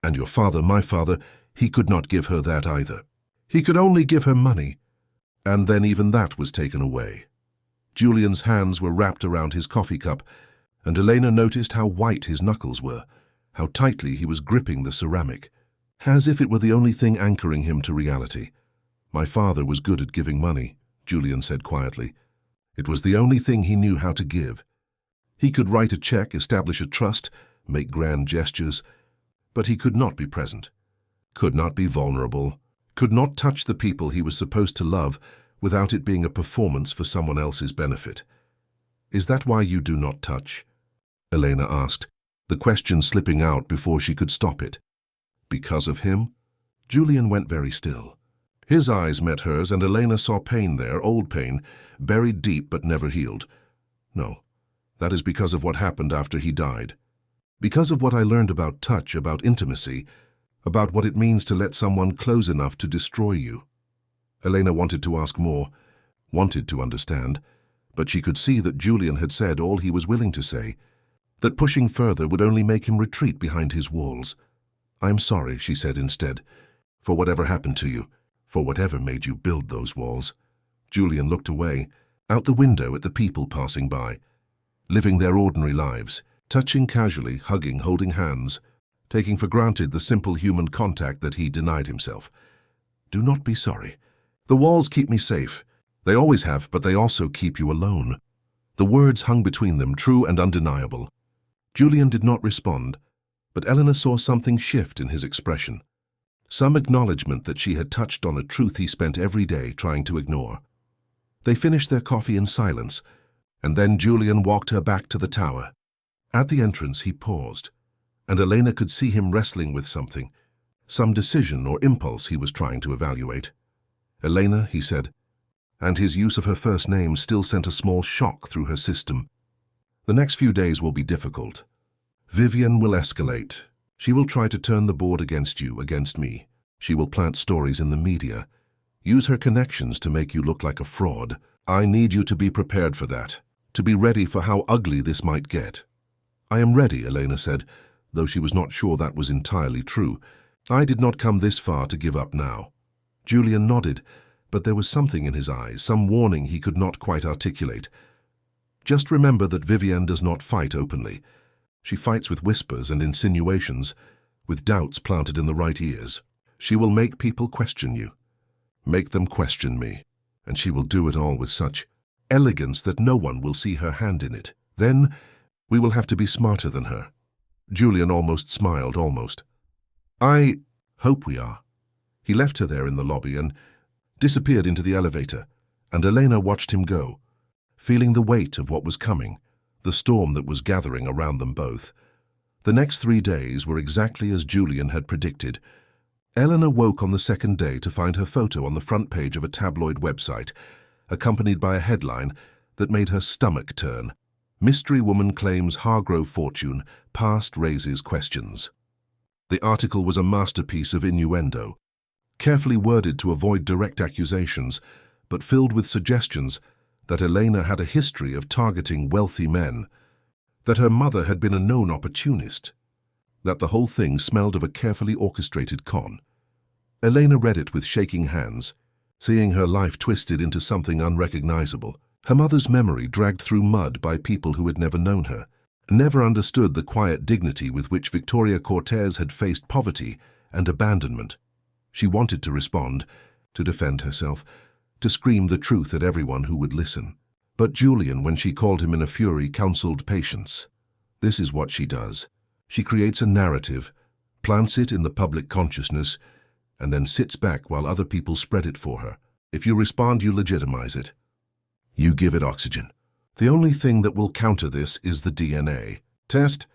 And your father, my father, he could not give her that either. He could only give her money, and then even that was taken away. Julian's hands were wrapped around his coffee cup, and Elena noticed how white his knuckles were, how tightly he was gripping the ceramic, as if it were the only thing anchoring him to reality. My father was good at giving money, Julian said quietly. It was the only thing he knew how to give. He could write a check, establish a trust, make grand gestures, but he could not be present, could not be vulnerable, could not touch the people he was supposed to love without it being a performance for someone else's benefit. Is that why you do not touch? Elena asked, the question slipping out before she could stop it. Because of him? Julian went very still. His eyes met hers, and Elena saw pain there, old pain, buried deep but never healed. No, that is because of what happened after he died. Because of what I learned about touch, about intimacy, about what it means to let someone close enough to destroy you. Elena wanted to ask more, wanted to understand, but she could see that Julian had said all he was willing to say, that pushing further would only make him retreat behind his walls. I'm sorry, she said instead, for whatever happened to you, for whatever made you build those walls. Julian looked away, out the window at the people passing by, living their ordinary lives, touching casually, hugging, holding hands, taking for granted the simple human contact that he denied himself. Do not be sorry. The walls keep me safe. They always have, but they also keep you alone. The words hung between them, true and undeniable. Julian did not respond, but Eleanor saw something shift in his expression, some acknowledgement that she had touched on a truth he spent every day trying to ignore. They finished their coffee in silence, and then Julian walked her back to the tower. At the entrance he paused, and Elena could see him wrestling with something, some decision or impulse he was trying to evaluate. Elena, he said, and his use of her first name still sent a small shock through her system. The next few days will be difficult. Vivian will escalate. She will try to turn the board against you, against me. She will plant stories in the media, use her connections to make you look like a fraud. I need you to be prepared for that, to be ready for how ugly this might get. I am ready, Elena said, though she was not sure that was entirely true. I did not come this far to give up now. Julian nodded, but there was something in his eyes, some warning he could not quite articulate. Just remember that Vivian does not fight openly. She fights with whispers and insinuations, with doubts planted in the right ears. She will make people question you, make them question me, and she will do it all with such elegance that no one will see her hand in it. Then, We will have to be smarter than her. Julian almost smiled, almost. I hope we are. He left her there in the lobby and disappeared into the elevator, and Elena watched him go, feeling the weight of what was coming, the storm that was gathering around them both. The next 3 days were exactly as Julian had predicted. Elena woke on the second day to find her photo on the front page of a tabloid website, accompanied by a headline that made her stomach turn. Mystery woman claims Hargrove fortune, past raises questions. The article was a masterpiece of innuendo, carefully worded to avoid direct accusations, but filled with suggestions that Elena had a history of targeting wealthy men, that her mother had been a known opportunist, that the whole thing smelled of a carefully orchestrated con. Elena read it with shaking hands, seeing her life twisted into something unrecognizable. Her mother's memory dragged through mud by people who had never known her, never understood the quiet dignity with which Victoria Cortez had faced poverty and abandonment. She wanted to respond, to defend herself, to scream the truth at everyone who would listen. But Julian, when she called him in a fury, counseled patience. This is what she does. She creates a narrative, plants it in the public consciousness, and then sits back while other people spread it for her. If you respond, you legitimize it. You give it oxygen. The only thing that will counter this is the DNA test.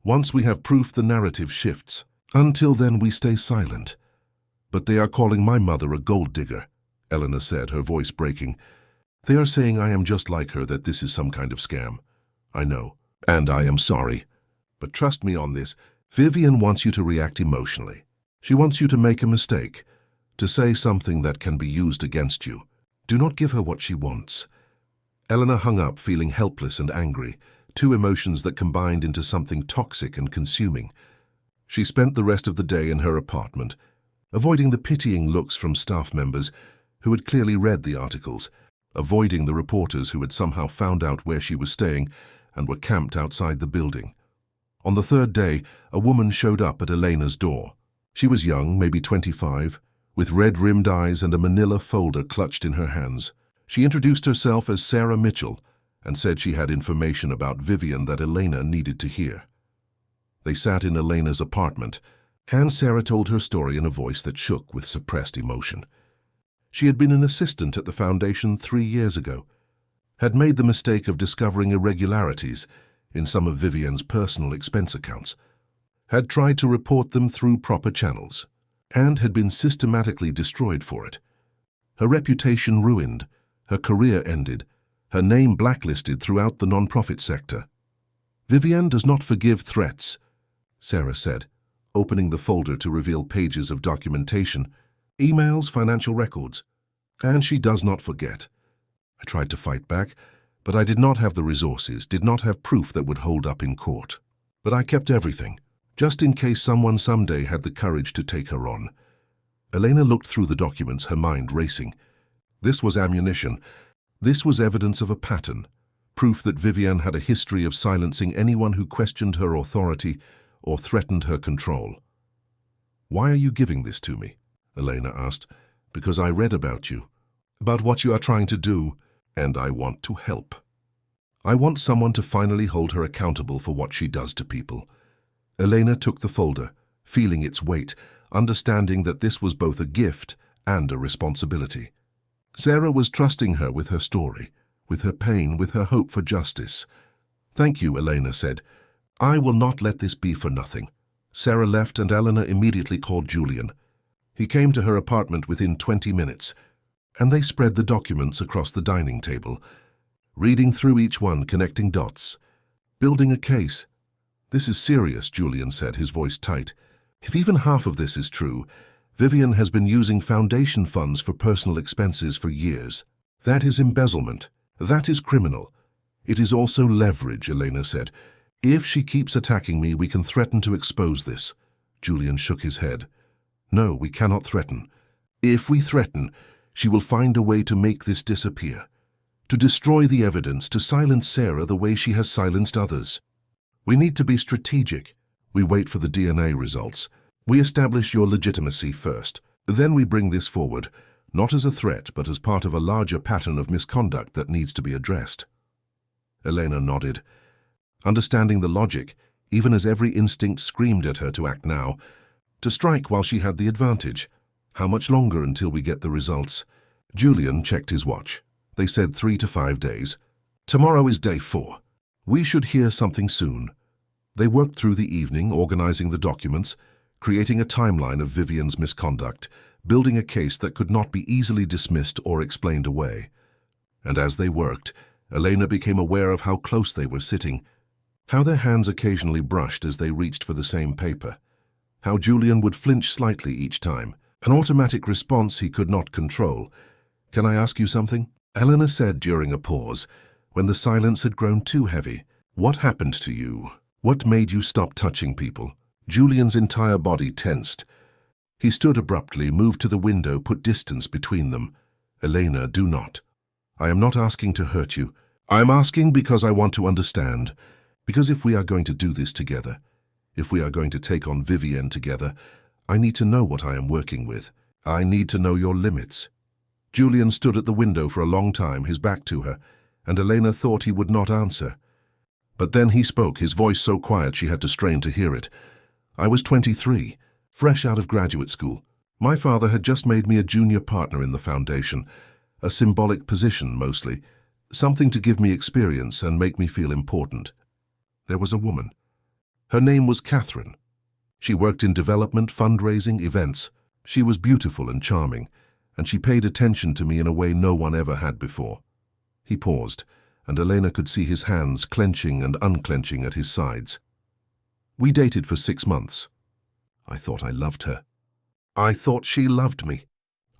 Once we have proof, the narrative shifts. Until then, we stay silent. But they are calling my mother a gold digger, Elena said, her voice breaking. They are saying I am just like her, that this is some kind of scam. I know, and I am sorry. But trust me on this, Vivian wants you to react emotionally. She wants you to make a mistake, to say something that can be used against you. Do not give her what she wants. Elena hung up, feeling helpless and angry, two emotions that combined into something toxic and consuming. She spent the rest of the day in her apartment, avoiding the pitying looks from staff members who had clearly read the articles, avoiding the reporters who had somehow found out where she was staying and were camped outside the building. On the third day, a woman showed up at Elena's door. She was young, maybe 25, with red-rimmed eyes and a manila folder clutched in her hands. She introduced herself as Sarah Mitchell and said she had information about Vivian that Elena needed to hear. They sat in Elena's apartment, and Sarah told her story in a voice that shook with suppressed emotion. She had been an assistant at the foundation 3 years ago, had made the mistake of discovering irregularities in some of Vivian's personal expense accounts, had tried to report them through proper channels, and had been systematically destroyed for it. Her reputation ruined, her career ended, her name blacklisted throughout the non-profit sector. Vivian does not forgive threats, Sarah said, opening the folder to reveal pages of documentation, emails, financial records. And she does not forget. I tried to fight back, but I did not have the resources, did not have proof that would hold up in court. But I kept everything, just in case someone someday had the courage to take her on. Elena looked through the documents, her mind racing. This was ammunition. This was evidence of a pattern, proof that Vivian had a history of silencing anyone who questioned her authority or threatened her control. "Why are you giving this to me?" Elena asked. "Because I read about you, about what you are trying to do, and I want to help. I want someone to finally hold her accountable for what she does to people." Elena took the folder, feeling its weight, understanding that this was both a gift and a responsibility. Sarah was trusting her with her story, with her pain, with her hope for justice. "Thank you," Elena said. "I will not let this be for nothing." Sarah left and Elena immediately called Julian. He came to her apartment within 20 minutes, and they spread the documents across the dining table, reading through each one, connecting dots, building a case. "This is serious," Julian said, his voice tight. "If even half of this is true, Vivian has been using foundation funds for personal expenses for years. That is embezzlement. That is criminal. It is also leverage," Elena said. "If she keeps attacking me, we can threaten to expose this." Julian shook his head. "No, we cannot threaten. If we threaten, she will find a way to make this disappear, to destroy the evidence, to silence Sarah the way she has silenced others. We need to be strategic. We wait for the DNA results. We establish your legitimacy first. Then we bring this forward, not as a threat, but as part of a larger pattern of misconduct that needs to be addressed." Elena nodded. understanding the logic, even as every instinct screamed at her to act now, to strike while she had the advantage. How much longer until we get the results? Julian checked his watch. They said 3 to 5 days. Tomorrow is day 4. We should hear something soon. They worked through the evening, organizing the documents, creating a timeline of Vivian's misconduct, building a case that could not be easily dismissed or explained away. And as they worked, Elena became aware of how close they were sitting, how their hands occasionally brushed as they reached for the same paper, how Julian would flinch slightly each time, an automatic response he could not control. "Can I ask you something?" Elena said during a pause, when the silence had grown too heavy. "What happened to you? What made you stop touching people?" Julian's entire body tensed. He stood abruptly, moved to the window, put distance between them. "Elena, do not. I am not asking to hurt you. I am asking because I want to understand. Because if we are going to do this together, if we are going to take on Vivian together, I need to know what I am working with. I need to know your limits." Julian stood at the window for a long time, his back to her, and Elena thought he would not answer. But then he spoke, his voice so quiet she had to strain to hear it. "I was 23, fresh out of graduate school. My father had just made me a junior partner in the foundation, a symbolic position mostly, something to give me experience and make me feel important. There was a woman. Her name was Catherine. She worked in development, fundraising, events. She was beautiful and charming, and she paid attention to me in a way no one ever had before." He paused, and Elena could see his hands clenching and unclenching at his sides. "We dated for 6 months. I thought I loved her. I thought she loved me.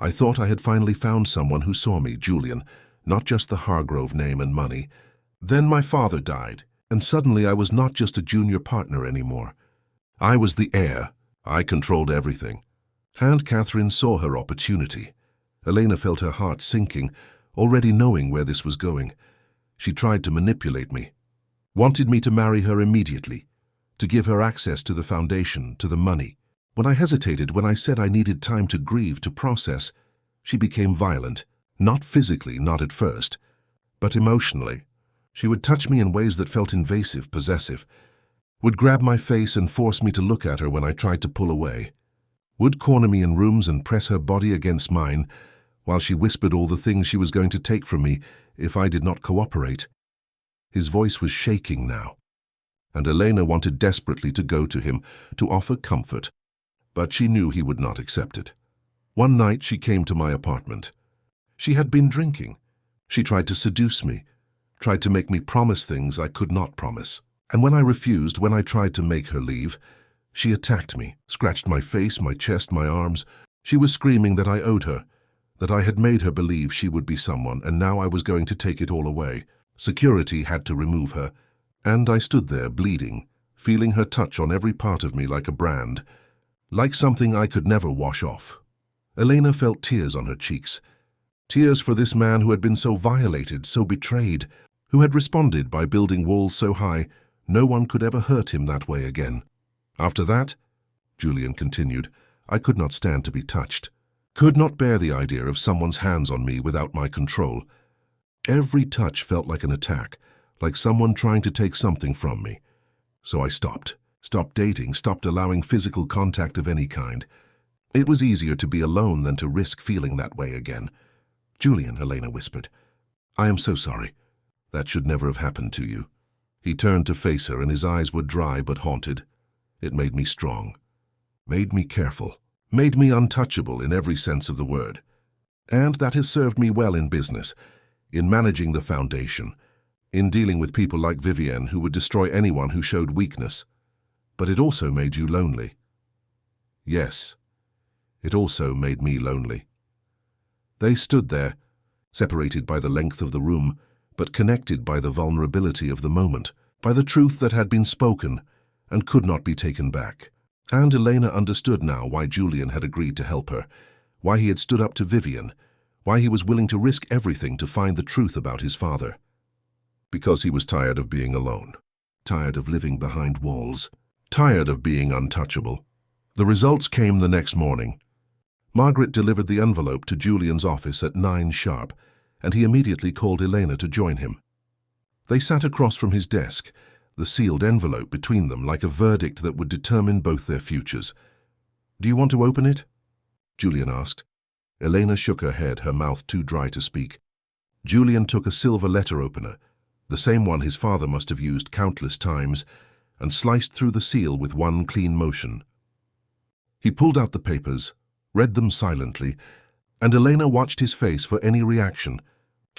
I thought I had finally found someone who saw me, Julian, not just the Hargrove name and money. Then my father died, and suddenly I was not just a junior partner anymore. I was the heir. I controlled everything." And Catherine saw her opportunity. Elena felt her heart sinking, already knowing where this was going. She tried to manipulate me, wanted me to marry her immediately, to give her access to the foundation, to the money. When I hesitated, when I said I needed time to grieve, to process, she became violent, not physically, not at first, but emotionally. She would touch me in ways that felt invasive, possessive, would grab my face and force me to look at her when I tried to pull away, would corner me in rooms and press her body against mine, while she whispered all the things she was going to take from me if I did not cooperate. His voice was shaking now, and Elena wanted desperately to go to him, to offer comfort, but she knew he would not accept it. One night she came to my apartment. She had been drinking. She tried to seduce me, tried to make me promise things I could not promise. And when I refused, when I tried to make her leave, she attacked me, scratched my face, my chest, my arms. She was screaming that I owed her, that I had made her believe she would be someone, and now I was going to take it all away. Security had to remove her, and I stood there bleeding, feeling her touch on every part of me like a brand, like something I could never wash off. Elena felt tears on her cheeks, tears for this man who had been so violated, so betrayed, who had responded by building walls so high no one could ever hurt him that way again. After that, Julian continued, I could not stand to be touched, could not bear the idea of someone's hands on me without my control. Every touch felt like an attack, like someone trying to take something from me. So I stopped dating, stopped allowing physical contact of any kind. It was easier to be alone than to risk feeling that way again. Julian, Elena whispered, I am so sorry. That should never have happened to you. He turned to face her, and his eyes were dry but haunted. It made me strong, made me careful, made me untouchable in every sense of the word. And that has served me well in business, in managing the foundation, in dealing with people like Vivian who would destroy anyone who showed weakness. But it also made you lonely. Yes, it also made me lonely. They stood there, separated by the length of the room, but connected by the vulnerability of the moment, by the truth that had been spoken and could not be taken back. And Elena understood now why Julian had agreed to help her, why he had stood up to Vivian, why he was willing to risk everything to find the truth about his father. Because he was tired of being alone, tired of living behind walls, tired of being untouchable. The results came the next morning. Margaret delivered the envelope to Julian's office at 9 sharp, and he immediately called Elena to join him. They sat across from his desk, the sealed envelope between them like a verdict that would determine both their futures. "Do you want to open it?" Julian asked. Elena shook her head, her mouth too dry to speak. Julian took a silver letter opener, the same one his father must have used countless times, and sliced through the seal with one clean motion. He pulled out the papers, read them silently, and Elena watched his face for any reaction,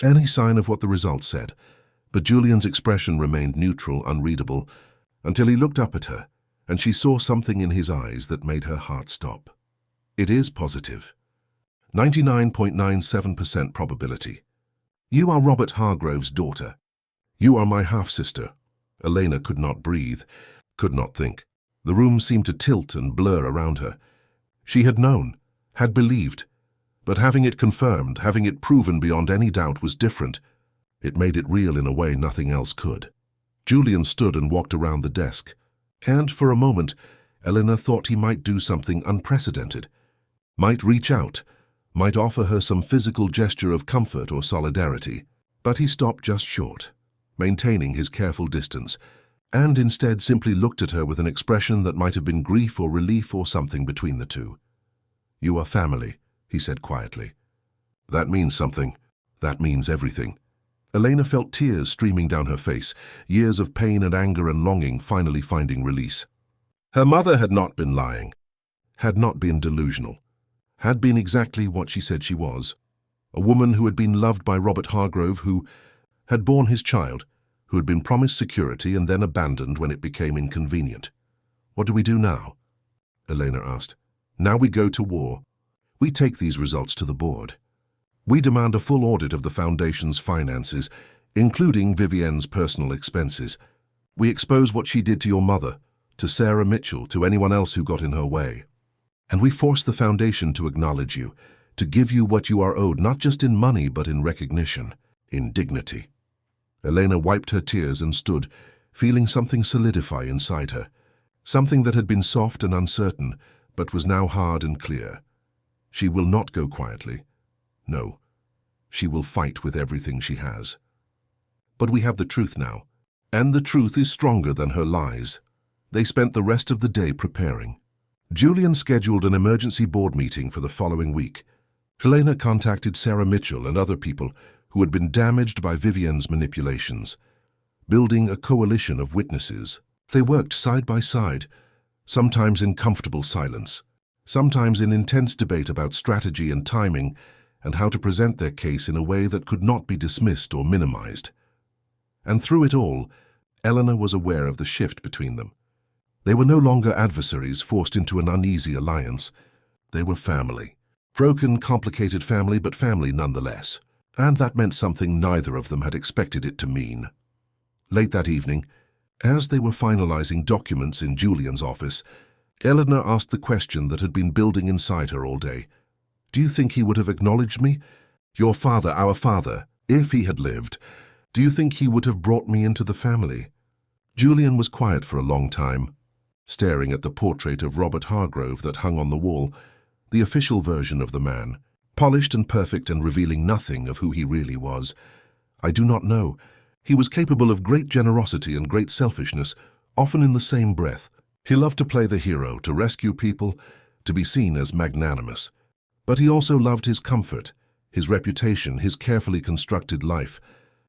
any sign of what the results said. But Julian's expression remained neutral, unreadable, until he looked up at her, and she saw something in his eyes that made her heart stop. "It is positive. 99.97% probability. You are Robert Hargrove's daughter. You are my half-sister." Elena could not breathe, could not think. The room seemed to tilt and blur around her. She had known, had believed, but having it confirmed, having it proven beyond any doubt was different. It made it real in a way nothing else could. Julian stood and walked around the desk, and for a moment, Elena thought he might do something unprecedented, might reach out, might offer her some physical gesture of comfort or solidarity. But he stopped just short, maintaining his careful distance, and instead simply looked at her with an expression that might have been grief or relief or something between the two. "You are family," he said quietly. "That means something. That means everything." Elena felt tears streaming down her face, years of pain and anger and longing finally finding release. Her mother had not been lying, had not been delusional, had been exactly what she said she was, a woman who had been loved by Robert Hargrove, who had borne his child, who had been promised security and then abandoned when it became inconvenient. "What do we do now?" Elena asked. "Now we go to war. We take these results to the board. We demand a full audit of the Foundation's finances, including Vivienne's personal expenses. We expose what she did to your mother, to Sarah Mitchell, to anyone else who got in her way. And we force the Foundation to acknowledge you, to give you what you are owed, not just in money, but in recognition, in dignity." Elena wiped her tears and stood, feeling something solidify inside her, something that had been soft and uncertain, but was now hard and clear. She will not go quietly. No, she will fight with everything she has. But we have the truth now, and the truth is stronger than her lies. They spent the rest of the day preparing. Julian scheduled an emergency board meeting for the following week. Elena contacted Sarah Mitchell and other people who had been damaged by Vivienne's manipulations, building a coalition of witnesses. They worked side by side, sometimes in comfortable silence, sometimes in intense debate about strategy and timing and how to present their case in a way that could not be dismissed or minimized. And through it all, Elena was aware of the shift between them. They were no longer adversaries forced into an uneasy alliance. They were family. Broken, complicated family, but family nonetheless. And that meant something neither of them had expected it to mean. Late that evening, as they were finalizing documents in Julian's office, Eleanor asked the question that had been building inside her all day. "Do you think he would have acknowledged me? Your father, our father, if he had lived, do you think he would have brought me into the family?" Julian was quiet for a long time, staring at the portrait of Robert Hargrove that hung on the wall, the official version of the man, polished and perfect and revealing nothing of who he really was. "I do not know. He was capable of great generosity and great selfishness, often in the same breath. He loved to play the hero, to rescue people, to be seen as magnanimous. But he also loved his comfort, his reputation, his carefully constructed life.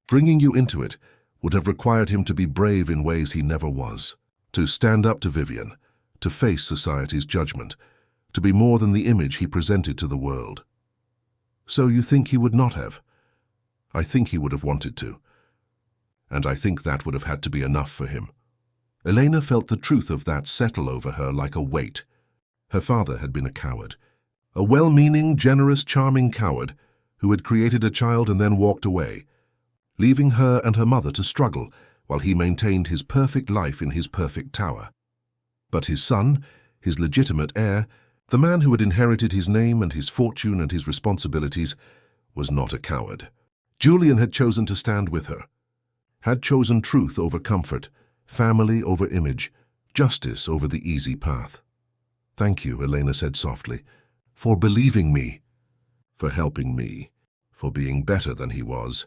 Bringing you into it would have required him to be brave in ways he never was, to stand up to Vivienne, to face society's judgment, to be more than the image he presented to the world." "So you think he would not have?" "I think he would have wanted to. And I think that would have had to be enough for him." Elena felt the truth of that settle over her like a weight. Her father had been a coward. A well-meaning, generous, charming coward who had created a child and then walked away, leaving her and her mother to struggle while he maintained his perfect life in his perfect tower. But his son, his legitimate heir, the man who had inherited his name and his fortune and his responsibilities, was not a coward. Julian had chosen to stand with her, had chosen truth over comfort, family over image, justice over the easy path. "Thank you," Elena said softly, "for believing me, for helping me, for being better than he was."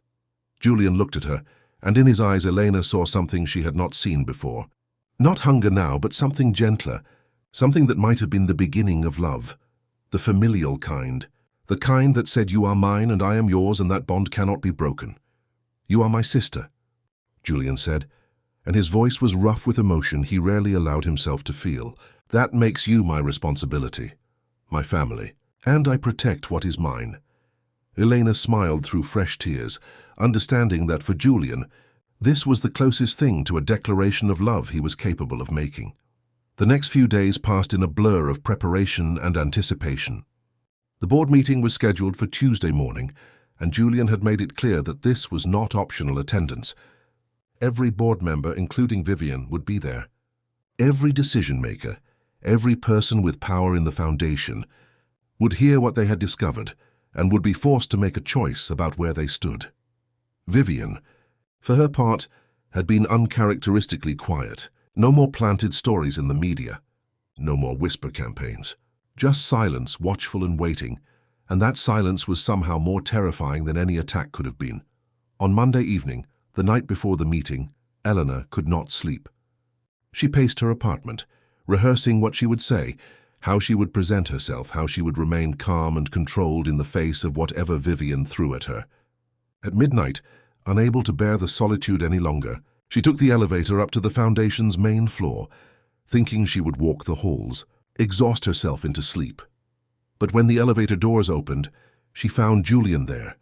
Julian looked at her, and in his eyes Elena saw something she had not seen before. Not hunger now, but something gentler, something that might have been the beginning of love. The familial kind. The kind that said, "You are mine and I am yours, and that bond cannot be broken." "You are my sister," Julian said, and his voice was rough with emotion he rarely allowed himself to feel. "That makes you my responsibility, my family, and I protect what is mine." Elena smiled through fresh tears, understanding that for Julian, this was the closest thing to a declaration of love he was capable of making. The next few days passed in a blur of preparation and anticipation. The board meeting was scheduled for Tuesday morning, and Julian had made it clear that this was not optional attendance. Every board member, including Vivian, would be there. Every decision-maker, every person with power in the foundation, would hear what they had discovered and would be forced to make a choice about where they stood. Vivian, for her part, had been uncharacteristically quiet. No more planted stories in the media. No more whisper campaigns. Just silence, watchful and waiting, and that silence was somehow more terrifying than any attack could have been. On Monday evening, the night before the meeting, Eleanor could not sleep. She paced her apartment, rehearsing what she would say, how she would present herself, how she would remain calm and controlled in the face of whatever Vivian threw at her. At midnight, unable to bear the solitude any longer, she took the elevator up to the foundation's main floor, thinking she would walk the halls, exhaust herself into sleep. But when the elevator doors opened, she found Julian there,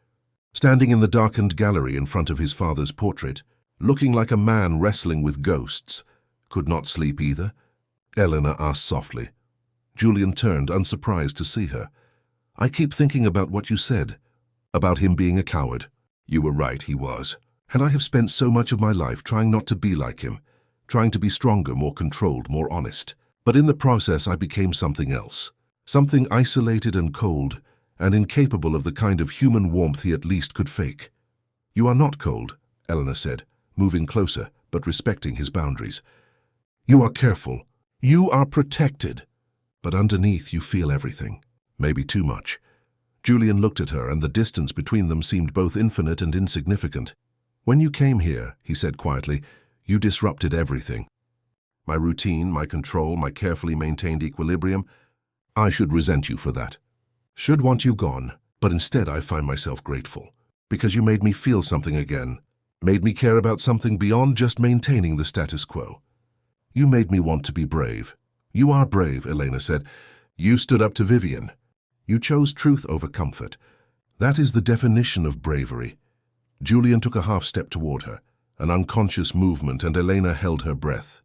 standing in the darkened gallery in front of his father's portrait, looking like a man wrestling with ghosts. "Could not sleep either?" Eleanor asked softly. Julian turned, unsurprised to see her. "I keep thinking about what you said, about him being a coward." "You were right, he was. And I have spent so much of my life trying not to be like him, trying to be stronger, more controlled, more honest. But in the process I became something else, something isolated and cold, and incapable of the kind of human warmth he at least could fake." "You are not cold," Eleanor said, moving closer, but respecting his boundaries. "You are careful. You are protected. But underneath you feel everything, maybe too much." Julian looked at her, and the distance between them seemed both infinite and insignificant. "When you came here," he said quietly, "you disrupted everything. My routine, my control, my carefully maintained equilibrium. I should resent you for that. Should want you gone, but instead I find myself grateful. Because you made me feel something again, made me care about something beyond just maintaining the status quo. You made me want to be brave." "You are brave," Elena said. "You stood up to Vivian. You chose truth over comfort. That is the definition of bravery." Julian took a half step toward her, an unconscious movement, and Elena held her breath.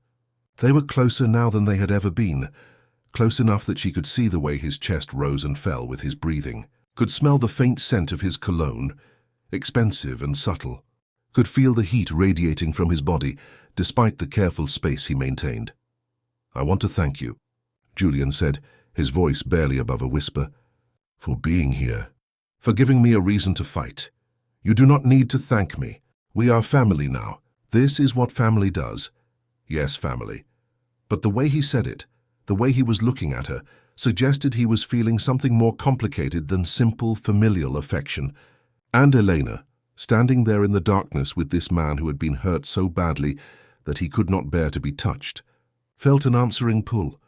They were closer now than they had ever been, close enough that she could see the way his chest rose and fell with his breathing, could smell the faint scent of his cologne, expensive and subtle, could feel the heat radiating from his body, despite the careful space he maintained. "I want to thank you," Julian said, his voice barely above a whisper, "for being here, for giving me a reason to fight. You do not need to thank me. We are family now. This is what family does." Yes, family. But the way he said it, the way he was looking at her, suggested he was feeling something more complicated than simple familial affection. And Elena, standing there in the darkness with this man who had been hurt so badly that he could not bear to be touched, felt an answering pull,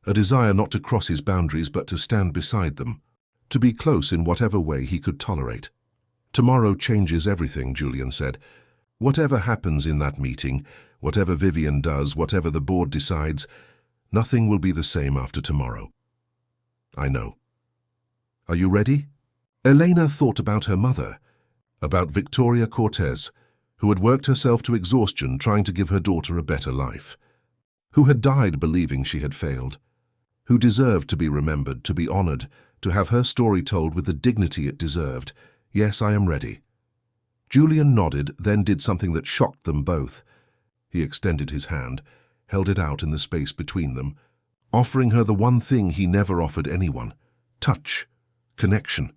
a desire not to cross his boundaries but to stand beside them, to be close in whatever way he could tolerate. "Tomorrow changes everything," Julian said. "Whatever happens in that meeting, whatever Vivian does, whatever the board decides, nothing will be the same after tomorrow." "I know." "Are you ready?" Elena thought about her mother, about Victoria Cortez, who had worked herself to exhaustion trying to give her daughter a better life, who had died believing she had failed, who deserved to be remembered, to be honored, to have her story told with the dignity it deserved. "Yes, I am ready." Julian nodded, then did something that shocked them both. He extended his hand, held it out in the space between them, offering her the one thing he never offered anyone: touch, connection,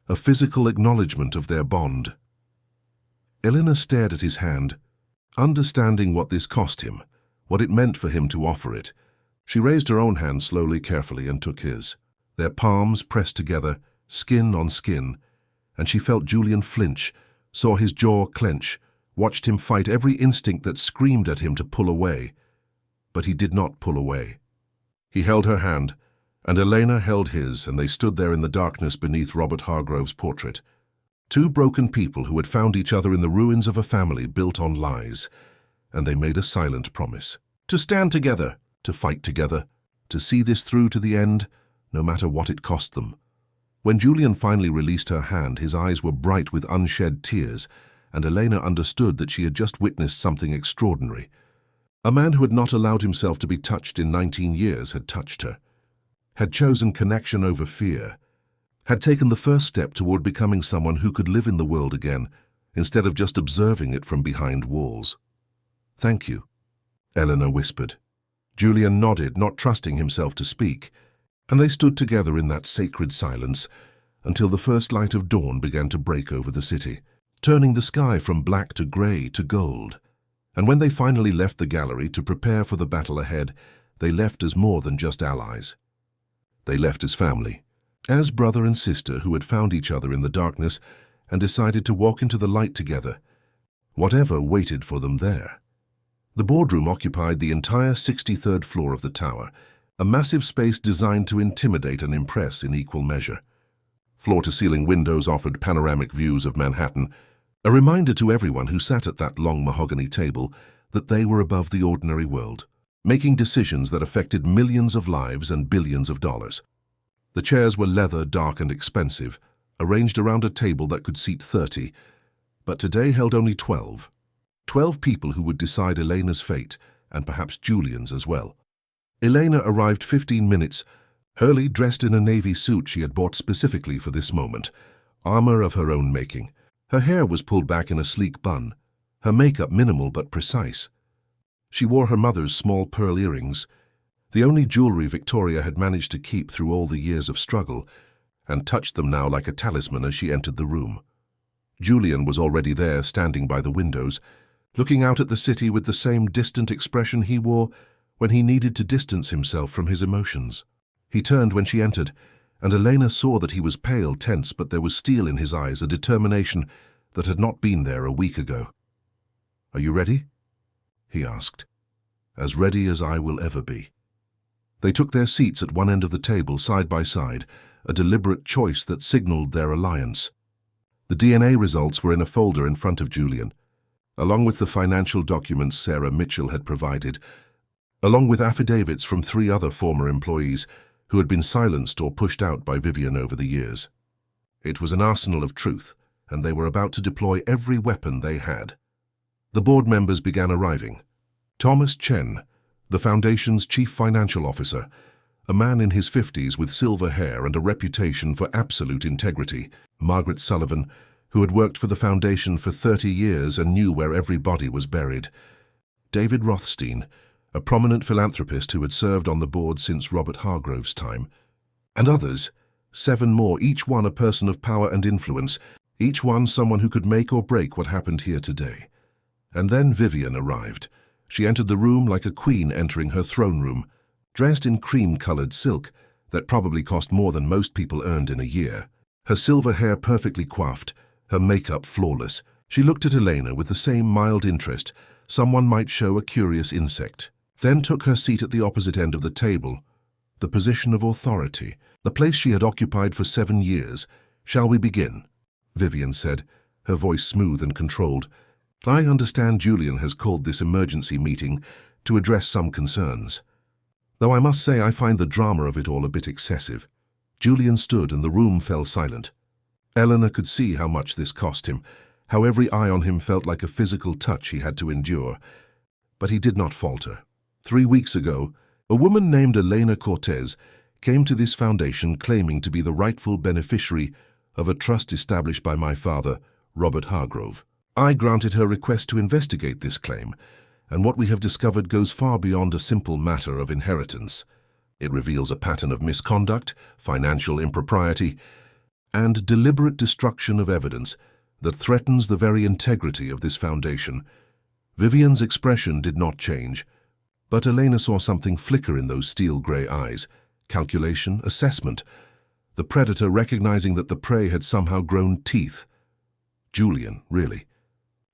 a physical acknowledgement of their bond. Eleanor stared at his hand, understanding what this cost him, what it meant for him to offer it. She raised her own hand slowly, carefully, and took his. Their palms pressed together, skin on skin, and she felt Julian flinch, saw his jaw clench, watched him fight every instinct that screamed at him to pull away. But he did not pull away. He held her hand, and Elena held his, and they stood there in the darkness beneath Robert Hargrove's portrait. Two broken people who had found each other in the ruins of a family built on lies, and they made a silent promise. To stand together, to fight together, to see this through to the end, no matter what it cost them. When Julian finally released her hand, his eyes were bright with unshed tears, and Elena understood that she had just witnessed something extraordinary. A man who had not allowed himself to be touched in 19 years had touched her, had chosen connection over fear, had taken the first step toward becoming someone who could live in the world again, instead of just observing it from behind walls. "Thank you," Eleanor whispered. Julian nodded, not trusting himself to speak, and they stood together in that sacred silence until the first light of dawn began to break over the city, turning the sky from black to grey to gold. And when they finally left the gallery to prepare for the battle ahead, they left as more than just allies. They left as family, as brother and sister who had found each other in the darkness and decided to walk into the light together, whatever waited for them there. The boardroom occupied the entire 63rd floor of the tower, a massive space designed to intimidate and impress in equal measure. Floor-to-ceiling windows offered panoramic views of Manhattan, a reminder to everyone who sat at that long mahogany table that they were above the ordinary world, making decisions that affected millions of lives and billions of dollars. The chairs were leather, dark and expensive, arranged around a table that could seat 30, but today held only 12. 12 people who would decide Elena's fate, and perhaps Julian's as well. Elena arrived 15 minutes early, dressed in a navy suit she had bought specifically for this moment, armor of her own making. Her hair was pulled back in a sleek bun, her makeup minimal but precise. She wore her mother's small pearl earrings, the only jewelry Victoria had managed to keep through all the years of struggle, and touched them now like a talisman as she entered the room. Julian was already there, standing by the windows, looking out at the city with the same distant expression he wore when he needed to distance himself from his emotions. He turned when she entered, and Elena saw that he was pale, tense, but there was steel in his eyes, a determination that had not been there a week ago. "Are you ready?" he asked. "As ready as I will ever be." They took their seats at one end of the table, side by side, a deliberate choice that signaled their alliance. The DNA results were in a folder in front of Julian, along with the financial documents Sarah Mitchell had provided, along with affidavits from 3 other former employees who had been silenced or pushed out by Vivian over the years. It was an arsenal of truth, and they were about to deploy every weapon they had. The board members began arriving. Thomas Chen, the Foundation's chief financial officer, a man in his 50s with silver hair and a reputation for absolute integrity. Margaret Sullivan, who had worked for the Foundation for 30 years and knew where every body was buried. David Rothstein, a prominent philanthropist who had served on the board since Robert Hargrove's time. And others, 7 more, each one a person of power and influence, each one someone who could make or break what happened here today. And then Vivian arrived. She entered the room like a queen entering her throne room, dressed in cream-colored silk that probably cost more than most people earned in a year. Her silver hair perfectly coiffed, her makeup flawless. She looked at Elena with the same mild interest someone might show a curious insect, then took her seat at the opposite end of the table, the position of authority, the place she had occupied for 7 years. "Shall we begin?" Vivian said, her voice smooth and controlled. "I understand Julian has called this emergency meeting to address some concerns. Though I must say I find the drama of it all a bit excessive." Julian stood and the room fell silent. Eleanor could see how much this cost him, how every eye on him felt like a physical touch he had to endure. But he did not falter. 3 weeks ago, a woman named Elena Cortez came to this foundation claiming to be the rightful beneficiary of a trust established by my father, Robert Hargrove. I granted her request to investigate this claim, and what we have discovered goes far beyond a simple matter of inheritance. It reveals a pattern of misconduct, financial impropriety, and deliberate destruction of evidence that threatens the very integrity of this foundation. Vivian's expression did not change, but Elena saw something flicker in those steel-gray eyes. Calculation, assessment, the predator recognizing that the prey had somehow grown teeth. Julian, really.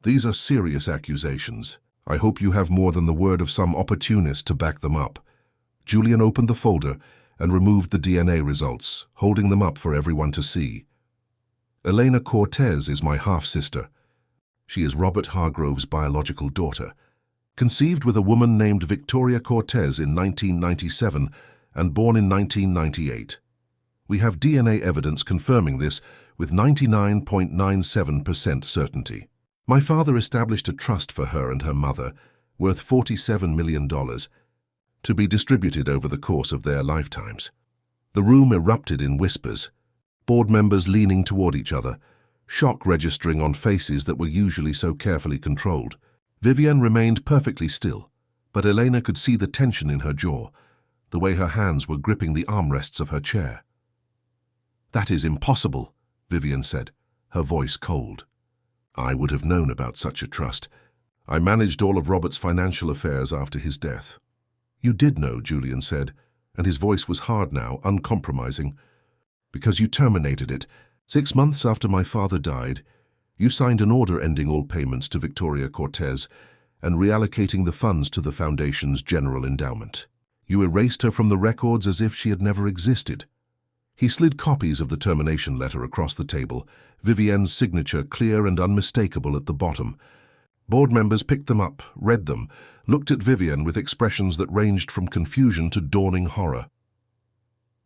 These are serious accusations. I hope you have more than the word of some opportunist to back them up. Julian opened the folder and removed the DNA results, holding them up for everyone to see. Elena Cortez is my half-sister. She is Robert Hargrove's biological daughter, conceived with a woman named Victoria Cortez in 1997 and born in 1998. We have DNA evidence confirming this with 99.97% certainty. My father established a trust for her and her mother, worth $47 million, to be distributed over the course of their lifetimes. The room erupted in whispers, board members leaning toward each other, shock registering on faces that were usually so carefully controlled. Vivienne remained perfectly still, but Elena could see the tension in her jaw, the way her hands were gripping the armrests of her chair. "That is impossible," Vivienne said, her voice cold. "I would have known about such a trust. I managed all of Robert's financial affairs after his death." "You did know," Julian said, and his voice was hard now, uncompromising. "Because you terminated it. 6 months after my father died, you signed an order ending all payments to Victoria Cortez and reallocating the funds to the Foundation's general endowment. You erased her from the records as if she had never existed." He slid copies of the termination letter across the table, Vivienne's signature clear and unmistakable at the bottom. Board members picked them up, read them, looked at Vivienne with expressions that ranged from confusion to dawning horror.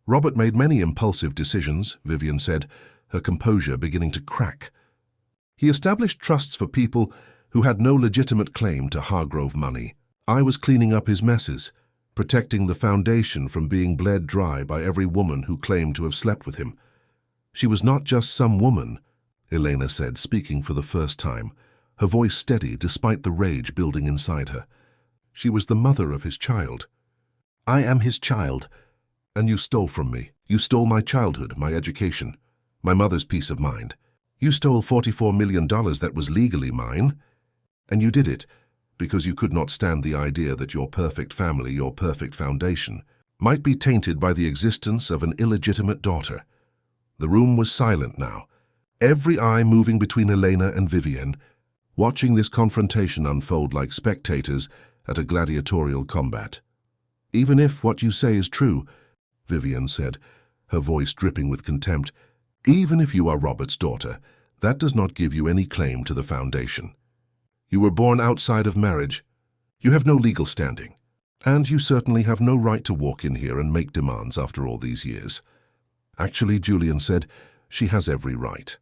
"Robert made many impulsive decisions," Vivienne said, her composure beginning to crack. "He established trusts for people who had no legitimate claim to Hargrove money. I was cleaning up his messes, protecting the Foundation from being bled dry by every woman who claimed to have slept with him. She was not just some woman," Elena said, speaking for the first time, her voice steady despite the rage building inside her. "She was the mother of his child. I am his child, and you stole from me. You stole my childhood, my education, my mother's peace of mind. You stole $44 million that was legally mine, and you did it because you could not stand the idea that your perfect family, your perfect foundation, might be tainted by the existence of an illegitimate daughter." The room was silent now, every eye moving between Elena and Vivienne, watching this confrontation unfold like spectators at a gladiatorial combat. "Even if what you say is true," Vivienne said, her voice dripping with contempt, "even if you are Robert's daughter, that does not give you any claim to the Foundation. You were born outside of marriage. You have no legal standing, and you certainly have no right to walk in here and make demands after all these years." "Actually," Julian said, "she has every right.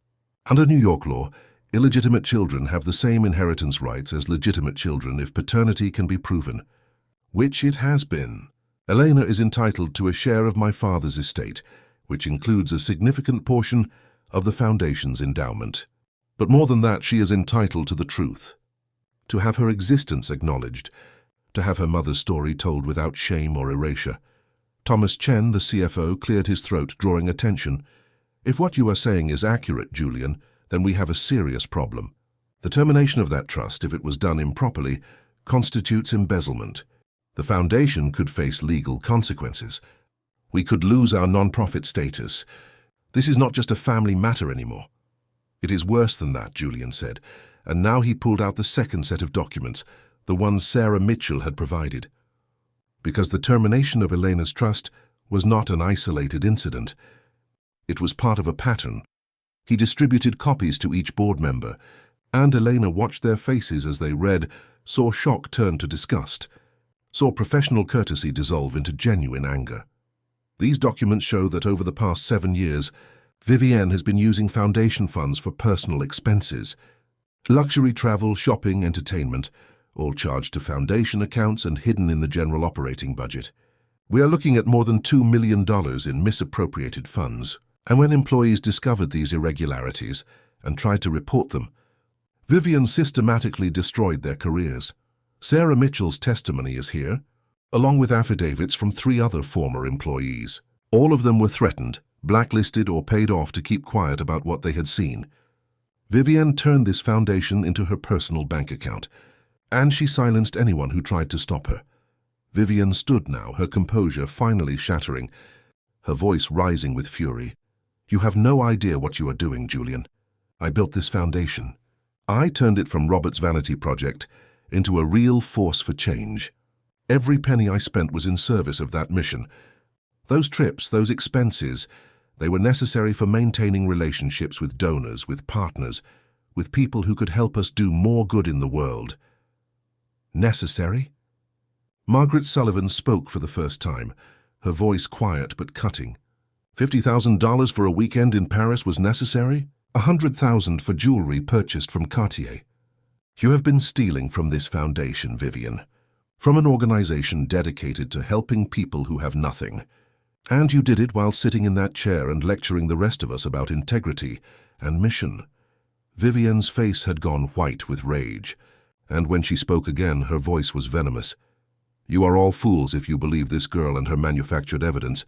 Under New York law, illegitimate children have the same inheritance rights as legitimate children if paternity can be proven, which it has been. Elena is entitled to a share of my father's estate, which includes a significant portion of the Foundation's endowment. But more than that, she is entitled to the truth, to have her existence acknowledged, to have her mother's story told without shame or erasure." Thomas Chen, the CFO, cleared his throat, drawing attention. "If what you are saying is accurate, Julian, then we have a serious problem. The termination of that trust, if it was done improperly, constitutes embezzlement. The Foundation could face legal consequences. We could lose our non-profit status. This is not just a family matter anymore." "It is worse than that," Julian said, and now he pulled out the second set of documents, the ones Sarah Mitchell had provided. Because the termination of Elena's trust was not an isolated incident. It was part of a pattern. He distributed copies to each board member, and Elena watched their faces as they read, saw shock turn to disgust, saw professional courtesy dissolve into genuine anger. These documents show that over the past 7 years, Vivienne has been using Foundation funds for personal expenses. Luxury travel, shopping, entertainment, all charged to Foundation accounts and hidden in the general operating budget. We are looking at more than $2 million in misappropriated funds. And when employees discovered these irregularities and tried to report them, Vivienne systematically destroyed their careers. Sarah Mitchell's testimony is here, along with affidavits from 3 other former employees. All of them were threatened, blacklisted, or paid off to keep quiet about what they had seen. Vivienne turned this Foundation into her personal bank account, and she silenced anyone who tried to stop her. Vivienne stood now, her composure finally shattering, her voice rising with fury. "You have no idea what you are doing, Julian. I built this Foundation. I turned it from Robert's vanity project into a real force for change. Every penny I spent was in service of that mission. Those trips, those expenses, they were necessary for maintaining relationships with donors, with partners, with people who could help us do more good in the world. Necessary? Margaret Sullivan spoke for the first time, her voice quiet but cutting. $50,000 for a weekend in Paris was necessary? $100,000 for jewelry purchased from Cartier. You have been stealing from this foundation, Vivian, from an organization dedicated to helping people who have nothing. And you did it while sitting in that chair and lecturing the rest of us about integrity and mission. Vivian's face had gone white with rage, and when she spoke again, her voice was venomous. You are all fools if you believe this girl and her manufactured evidence.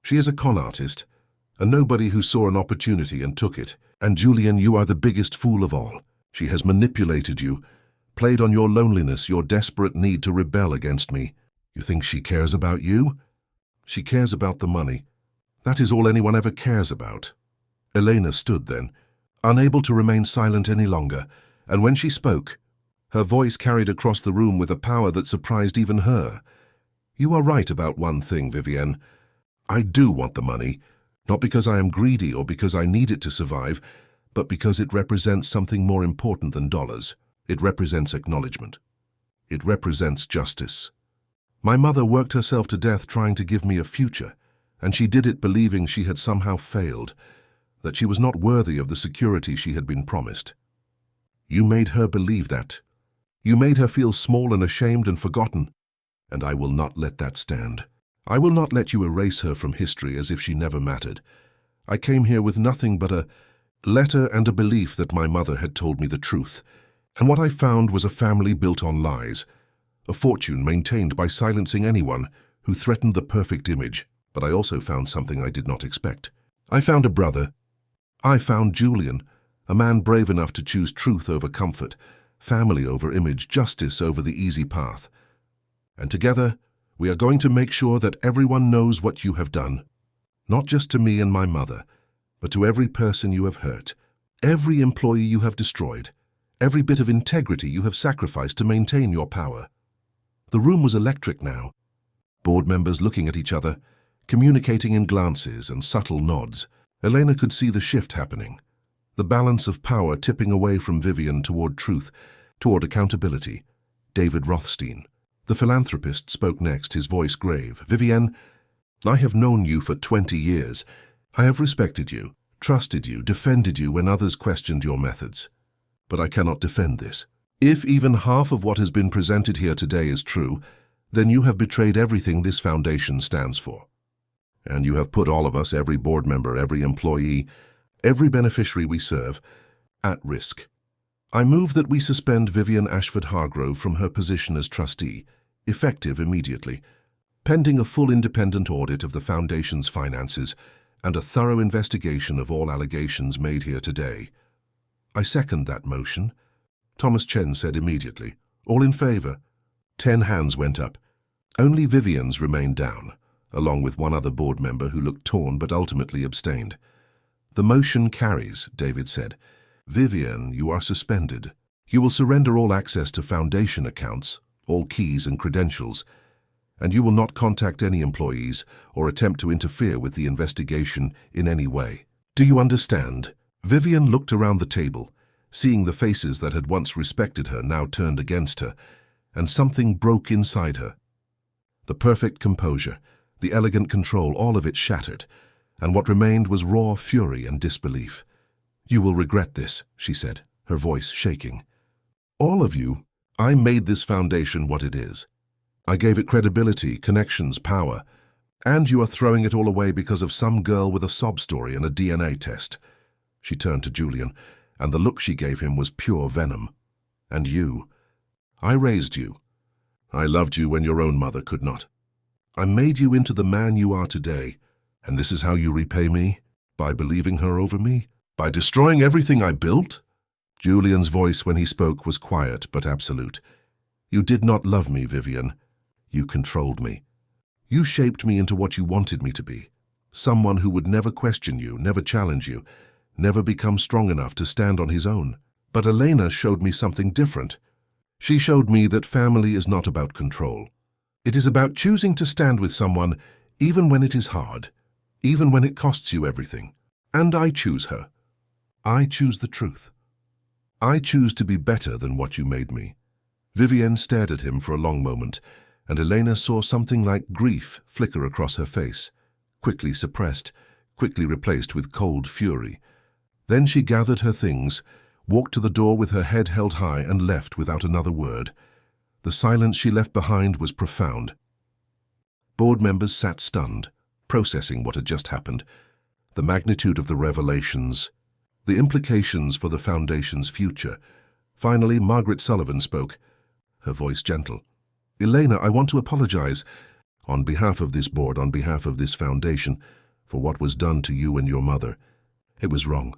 She is a con artist, a nobody who saw an opportunity and took it. And Julian, you are the biggest fool of all. She has manipulated you, played on your loneliness, your desperate need to rebel against me. You think she cares about you? She cares about the money. That is all anyone ever cares about. Elena stood then, unable to remain silent any longer, and when she spoke, her voice carried across the room with a power that surprised even her. You are right about one thing, Vivienne. I do want the money, not because I am greedy or because I need it to survive, but because it represents something more important than dollars. It represents acknowledgement. It represents justice. My mother worked herself to death trying to give me a future, and she did it believing she had somehow failed, that she was not worthy of the security she had been promised. You made her believe that. You made her feel small and ashamed and forgotten, and I will not let that stand. I will not let you erase her from history as if she never mattered. I came here with nothing but a letter and a belief that my mother had told me the truth, and what I found was a family built on lies, a fortune maintained by silencing anyone who threatened the perfect image. But I also found something I did not expect. I found a brother. I found Julian, a man brave enough to choose truth over comfort, family over image, justice over the easy path. And together, we are going to make sure that everyone knows what you have done, not just to me and my mother, but to every person you have hurt, every employee you have destroyed, every bit of integrity you have sacrificed to maintain your power. The room was electric now, board members looking at each other, communicating in glances and subtle nods. Elena could see the shift happening, the balance of power tipping away from Vivian toward truth, toward accountability. David Rothstein, the philanthropist, spoke next, his voice grave. Vivienne, I have known you for 20 years. I have respected you, trusted you, defended you when others questioned your methods. But I cannot defend this. If even half of what has been presented here today is true, then you have betrayed everything this foundation stands for. And you have put all of us, every board member, every employee, every beneficiary we serve, at risk. I move that we suspend Vivian Ashford Hargrove from her position as trustee, effective immediately, pending a full independent audit of the Foundation's finances and a thorough investigation of all allegations made here today. I second that motion, Thomas Chen said immediately. All in favor? 10 hands went up. Only Vivian's remained down, along with one other board member who looked torn but ultimately abstained. The motion carries, David said. Vivian, you are suspended. You will surrender all access to Foundation accounts, all keys and credentials, and you will not contact any employees or attempt to interfere with the investigation in any way. Do you understand? Vivian looked around the table, seeing the faces that had once respected her now turned against her, and something broke inside her. The perfect composure, the elegant control, all of it shattered, and what remained was raw fury and disbelief. You will regret this, she said, her voice shaking. All of you. I made this foundation what it is. I gave it credibility, connections, power, and you are throwing it all away because of some girl with a sob story and a DNA test. She turned to Julian, and the look she gave him was pure venom. And you. I raised you. I loved you when your own mother could not. I made you into the man you are today, and this is how you repay me? By believing her over me? By destroying everything I built? Julian's voice when he spoke was quiet but absolute. You did not love me, Vivian. You controlled me. You shaped me into what you wanted me to be. Someone who would never question you, never challenge you, never become strong enough to stand on his own. But Elena showed me something different. She showed me that family is not about control. It is about choosing to stand with someone even when it is hard, even when it costs you everything. And I choose her. I choose the truth. I choose to be better than what you made me. Vivienne stared at him for a long moment, and Elena saw something like grief flicker across her face, quickly suppressed, quickly replaced with cold fury. Then she gathered her things, walked to the door with her head held high, and left without another word. The silence she left behind was profound. Board members sat stunned, processing what had just happened, the magnitude of the revelations, the implications for the Foundation's future. Finally, Margaret Sullivan spoke, her voice gentle. "Elena, I want to apologize, on behalf of this board, on behalf of this foundation, for what was done to you and your mother. It was wrong.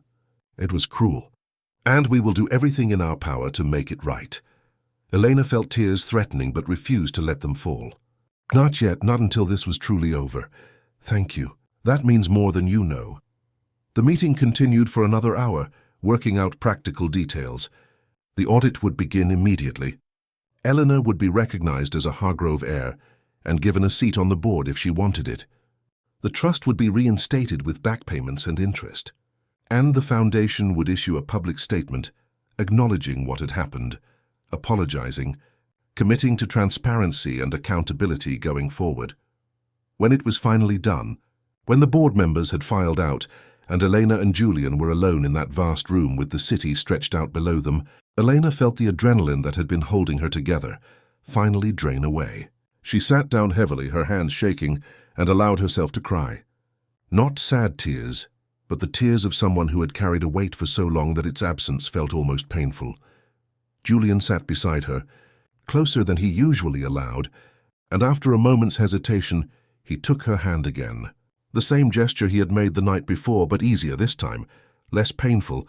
It was cruel. And we will do everything in our power to make it right." Elena felt tears threatening but refused to let them fall. "Not yet, not until this was truly over. Thank you. That means more than you know." The meeting continued for another hour, working out practical details. The audit would begin immediately. Eleanor would be recognized as a Hargrove heir and given a seat on the board if she wanted it. The trust would be reinstated with back payments and interest. And the Foundation would issue a public statement acknowledging what had happened, apologizing, committing to transparency and accountability going forward. When it was finally done, when the board members had filed out and Elena and Julian were alone in that vast room with the city stretched out below them, Elena felt the adrenaline that had been holding her together finally drain away. She sat down heavily, her hands shaking, and allowed herself to cry. Not sad tears, but the tears of someone who had carried a weight for so long that its absence felt almost painful. Julian sat beside her, closer than he usually allowed, and after a moment's hesitation, he took her hand again. The same gesture he had made the night before, but easier this time, less painful,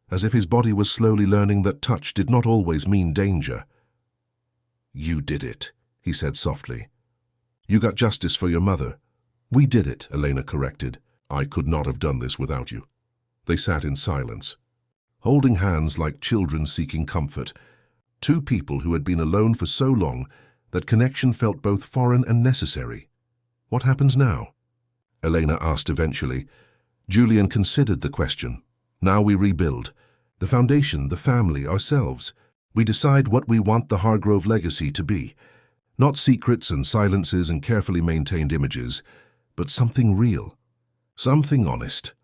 as if his body was slowly learning that touch did not always mean danger. "You did it," he said softly. "You got justice for your mother." "We did it," Elena corrected. "I could not have done this without you." They sat in silence, holding hands like children seeking comfort, two people who had been alone for so long that connection felt both foreign and necessary. "What happens now?" Elena asked eventually. Julian considered the question. "Now we rebuild. The foundation, the family, ourselves. We decide what we want the Hargrove legacy to be. Not secrets and silences and carefully maintained images, but something real. Something honest."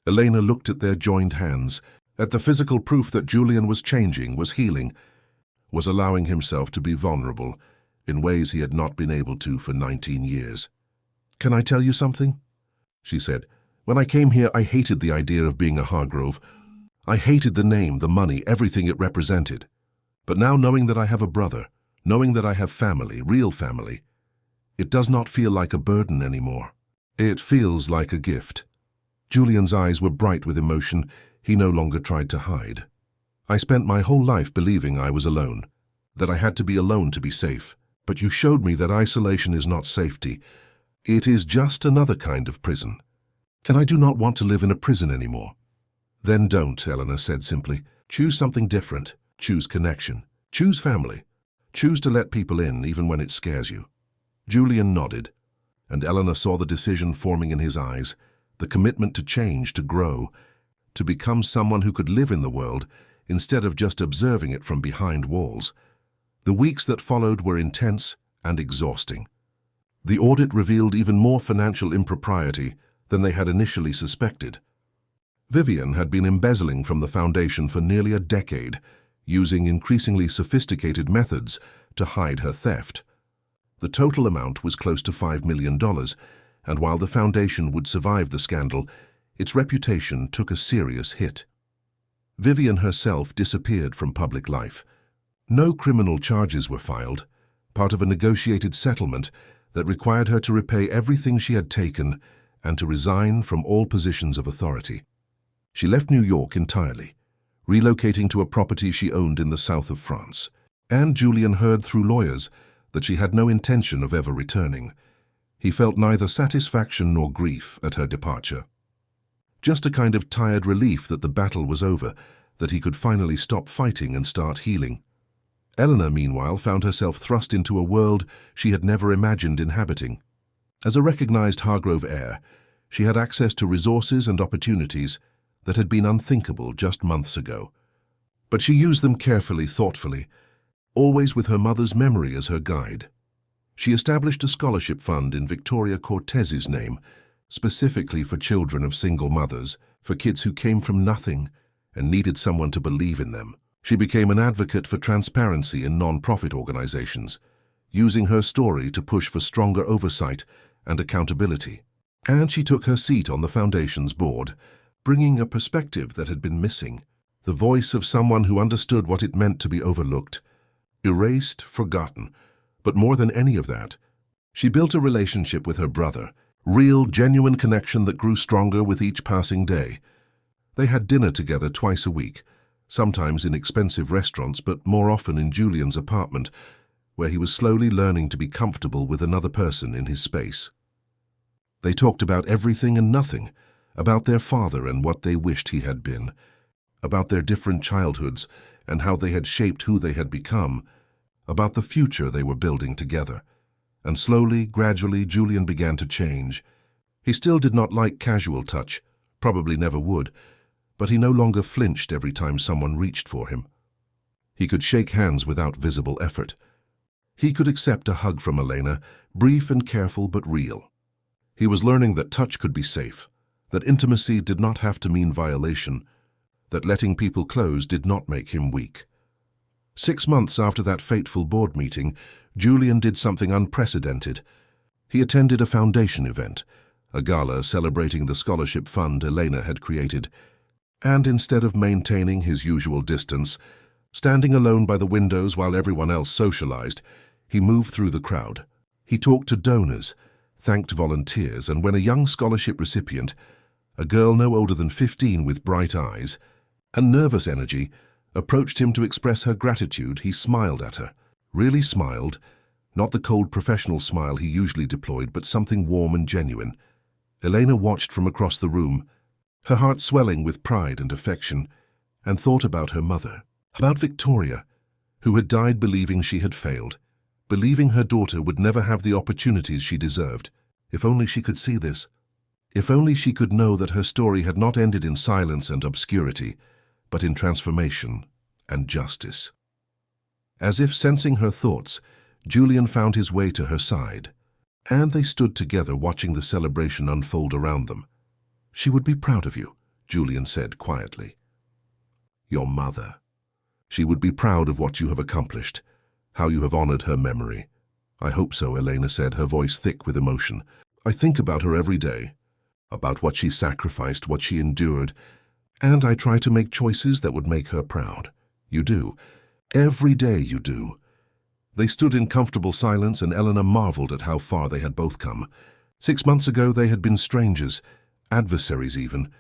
Elena looked at their joined hands, at the physical proof that Julian was changing, was healing, was allowing himself to be vulnerable in ways he had not been able to for 19 years. "Can I tell you something?" she said. "When I came here, I hated the idea of being a Hargrove. I hated the name, the money, everything it represented. But now, knowing that I have a brother, knowing that I have family, real family, it does not feel like a burden anymore. It feels like a gift." Julian's eyes were bright with emotion he no longer tried to hide. "I spent my whole life believing I was alone, that I had to be alone to be safe. But you showed me that isolation is not safety. It is just another kind of prison. And I do not want to live in a prison anymore." "Then don't," Eleanor said simply. "Choose something different. Choose connection. Choose family. Choose to let people in even when it scares you." Julian nodded, and Eleanor saw the decision forming in his eyes, the commitment to change, to grow, to become someone who could live in the world instead of just observing it from behind walls. The weeks that followed were intense and exhausting. The audit revealed even more financial impropriety than they had initially suspected. Vivienne had been embezzling from the foundation for nearly a decade, using increasingly sophisticated methods to hide her theft. The total amount was close to $5 million, and while the foundation would survive the scandal, its reputation took a serious hit. Vivienne herself disappeared from public life. No criminal charges were filed, part of a negotiated settlement that required her to repay everything she had taken and to resign from all positions of authority. She left New York entirely, relocating to a property she owned in the south of France. And Julian heard through lawyers that she had no intention of ever returning. He felt neither satisfaction nor grief at her departure. Just a kind of tired relief that the battle was over, that he could finally stop fighting and start healing. Eleanor, meanwhile, found herself thrust into a world she had never imagined inhabiting. As a recognized Hargrove heir, she had access to resources and opportunities that had been unthinkable just months ago. But she used them carefully, thoughtfully, always with her mother's memory as her guide. She established a scholarship fund in Victoria Cortez's name, specifically for children of single mothers, for kids who came from nothing and needed someone to believe in them. She became an advocate for transparency in non-profit organizations, using her story to push for stronger oversight and accountability. And she took her seat on the foundation's board, bringing a perspective that had been missing, the voice of someone who understood what it meant to be overlooked, erased, forgotten. But more than any of that, she built a relationship with her brother, real, genuine connection that grew stronger with each passing day. They had dinner together twice a week, sometimes in expensive restaurants, but more often in Julian's apartment, where he was slowly learning to be comfortable with another person in his space. They talked about everything and nothing, about their father and what they wished he had been, about their different childhoods and how they had shaped who they had become, about the future they were building together. And slowly, gradually, Julian began to change. He still did not like casual touch, probably never would, but he no longer flinched every time someone reached for him. He could shake hands without visible effort. He could accept a hug from Elena, brief and careful but real. He was learning that touch could be safe, that intimacy did not have to mean violation, that letting people close did not make him weak. 6 months after that fateful board meeting, Julian did something unprecedented. He attended a foundation event, a gala celebrating the scholarship fund Elena had created, and instead of maintaining his usual distance, standing alone by the windows while everyone else socialized, he moved through the crowd. He talked to donors, thanked volunteers, and when a young scholarship recipient, a girl no older than 15 with bright eyes and nervous energy, approached him to express her gratitude, he smiled at her. Really smiled, not the cold professional smile he usually deployed, but something warm and genuine. Elena watched from across the room, her heart swelling with pride and affection, and thought about her mother, about Victoria, who had died believing she had failed, believing her daughter would never have the opportunities she deserved. If only she could see this. If only she could know that her story had not ended in silence and obscurity, but in transformation and justice. As if sensing her thoughts, Julian found his way to her side, and they stood together watching the celebration unfold around them. "She would be proud of you," Julian said quietly. "Your mother. She would be proud of what you have accomplished, how you have honored her memory." "I hope so," Elena said, her voice thick with emotion. "I think about her every day, about what she sacrificed, what she endured, and I try to make choices that would make her proud." "You do. Every day you do." They stood in comfortable silence, and Eleanor marveled at how far they had both come. 6 months ago they had been strangers, adversaries even,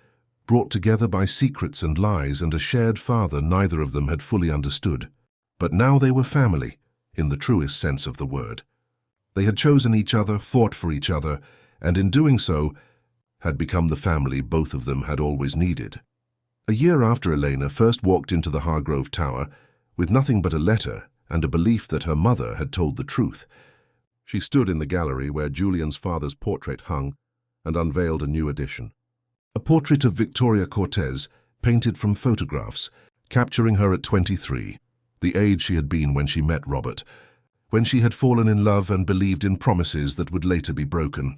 brought together by secrets and lies and a shared father neither of them had fully understood. But now they were family, in the truest sense of the word. They had chosen each other, fought for each other, and in doing so, had become the family both of them had always needed. A year after Elena first walked into the Hargrove Tower, with nothing but a letter and a belief that her mother had told the truth, she stood in the gallery where Julian's father's portrait hung and unveiled a new addition. A portrait of Victoria Cortez, painted from photographs, capturing her at 23, the age she had been when she met Robert, when she had fallen in love and believed in promises that would later be broken.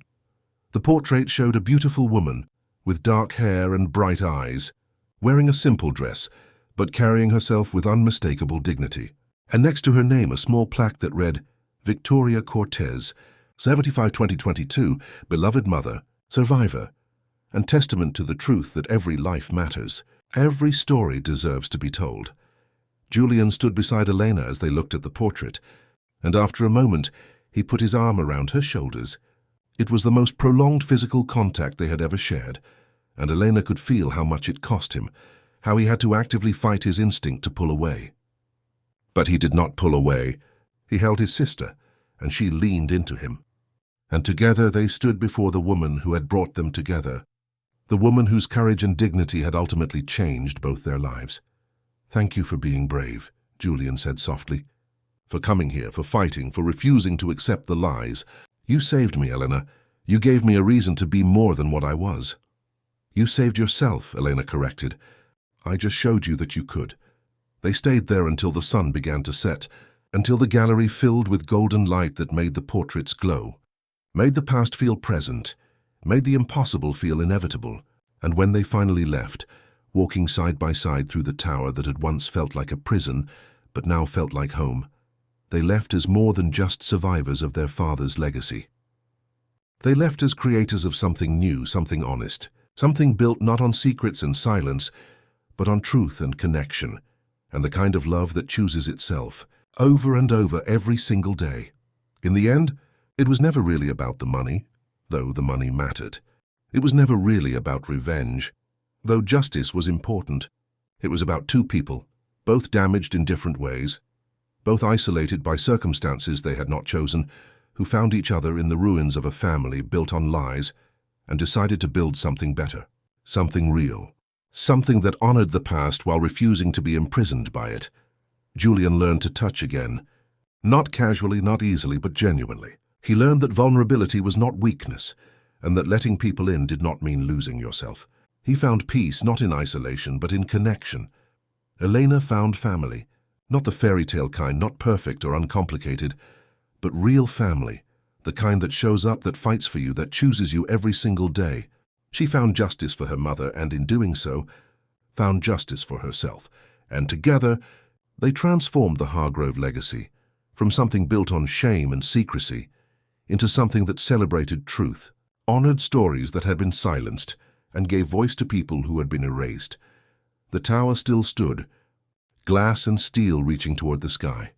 The portrait showed a beautiful woman, with dark hair and bright eyes, wearing a simple dress, but carrying herself with unmistakable dignity. And next to her name, a small plaque that read, "Victoria Cortez, 75-2022, beloved mother, survivor, and testament to the truth that every life matters. Every story deserves to be told." Julian stood beside Elena as they looked at the portrait, and after a moment, he put his arm around her shoulders. It was the most prolonged physical contact they had ever shared, and Elena could feel how much it cost him, how he had to actively fight his instinct to pull away. But he did not pull away. He held his sister, and she leaned into him. And together they stood before the woman who had brought them together, the woman whose courage and dignity had ultimately changed both their lives. "Thank you for being brave," Julian said softly. "For coming here, for fighting, for refusing to accept the lies. You saved me, Elena. You gave me a reason to be more than what I was." "You saved yourself," Elena corrected. "I just showed you that you could." They stayed there until the sun began to set, until the gallery filled with golden light that made the portraits glow, made the past feel present, made the impossible feel inevitable. And when they finally left, walking side by side through the tower that had once felt like a prison, but now felt like home, they left as more than just survivors of their father's legacy. They left as creators of something new, something honest, something built not on secrets and silence, but on truth and connection, and the kind of love that chooses itself, over and over every single day. In the end, it was never really about the money, though the money mattered. It was never really about revenge, though justice was important. It was about two people, both damaged in different ways, both isolated by circumstances they had not chosen, who found each other in the ruins of a family built on lies and decided to build something better, something real, something that honored the past while refusing to be imprisoned by it. Julian learned to touch again, not casually, not easily, but genuinely. He learned that vulnerability was not weakness, and that letting people in did not mean losing yourself. He found peace not in isolation, but in connection. Elena found family, not the fairy tale kind, not perfect or uncomplicated, but real family, the kind that shows up, that fights for you, that chooses you every single day. She found justice for her mother, and in doing so, found justice for herself. And together, they transformed the Hargrove legacy from something built on shame and secrecy into something that celebrated truth, honored stories that had been silenced, and gave voice to people who had been erased. The tower still stood, glass and steel reaching toward the sky.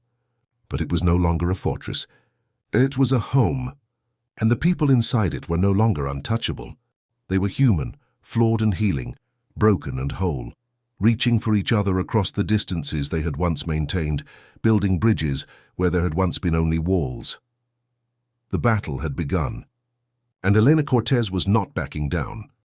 But it was no longer a fortress. It was a home, and the people inside it were no longer untouchable. They were human, flawed and healing, broken and whole, reaching for each other across the distances they had once maintained, building bridges where there had once been only walls. The battle had begun, and Elena Cortez was not backing down.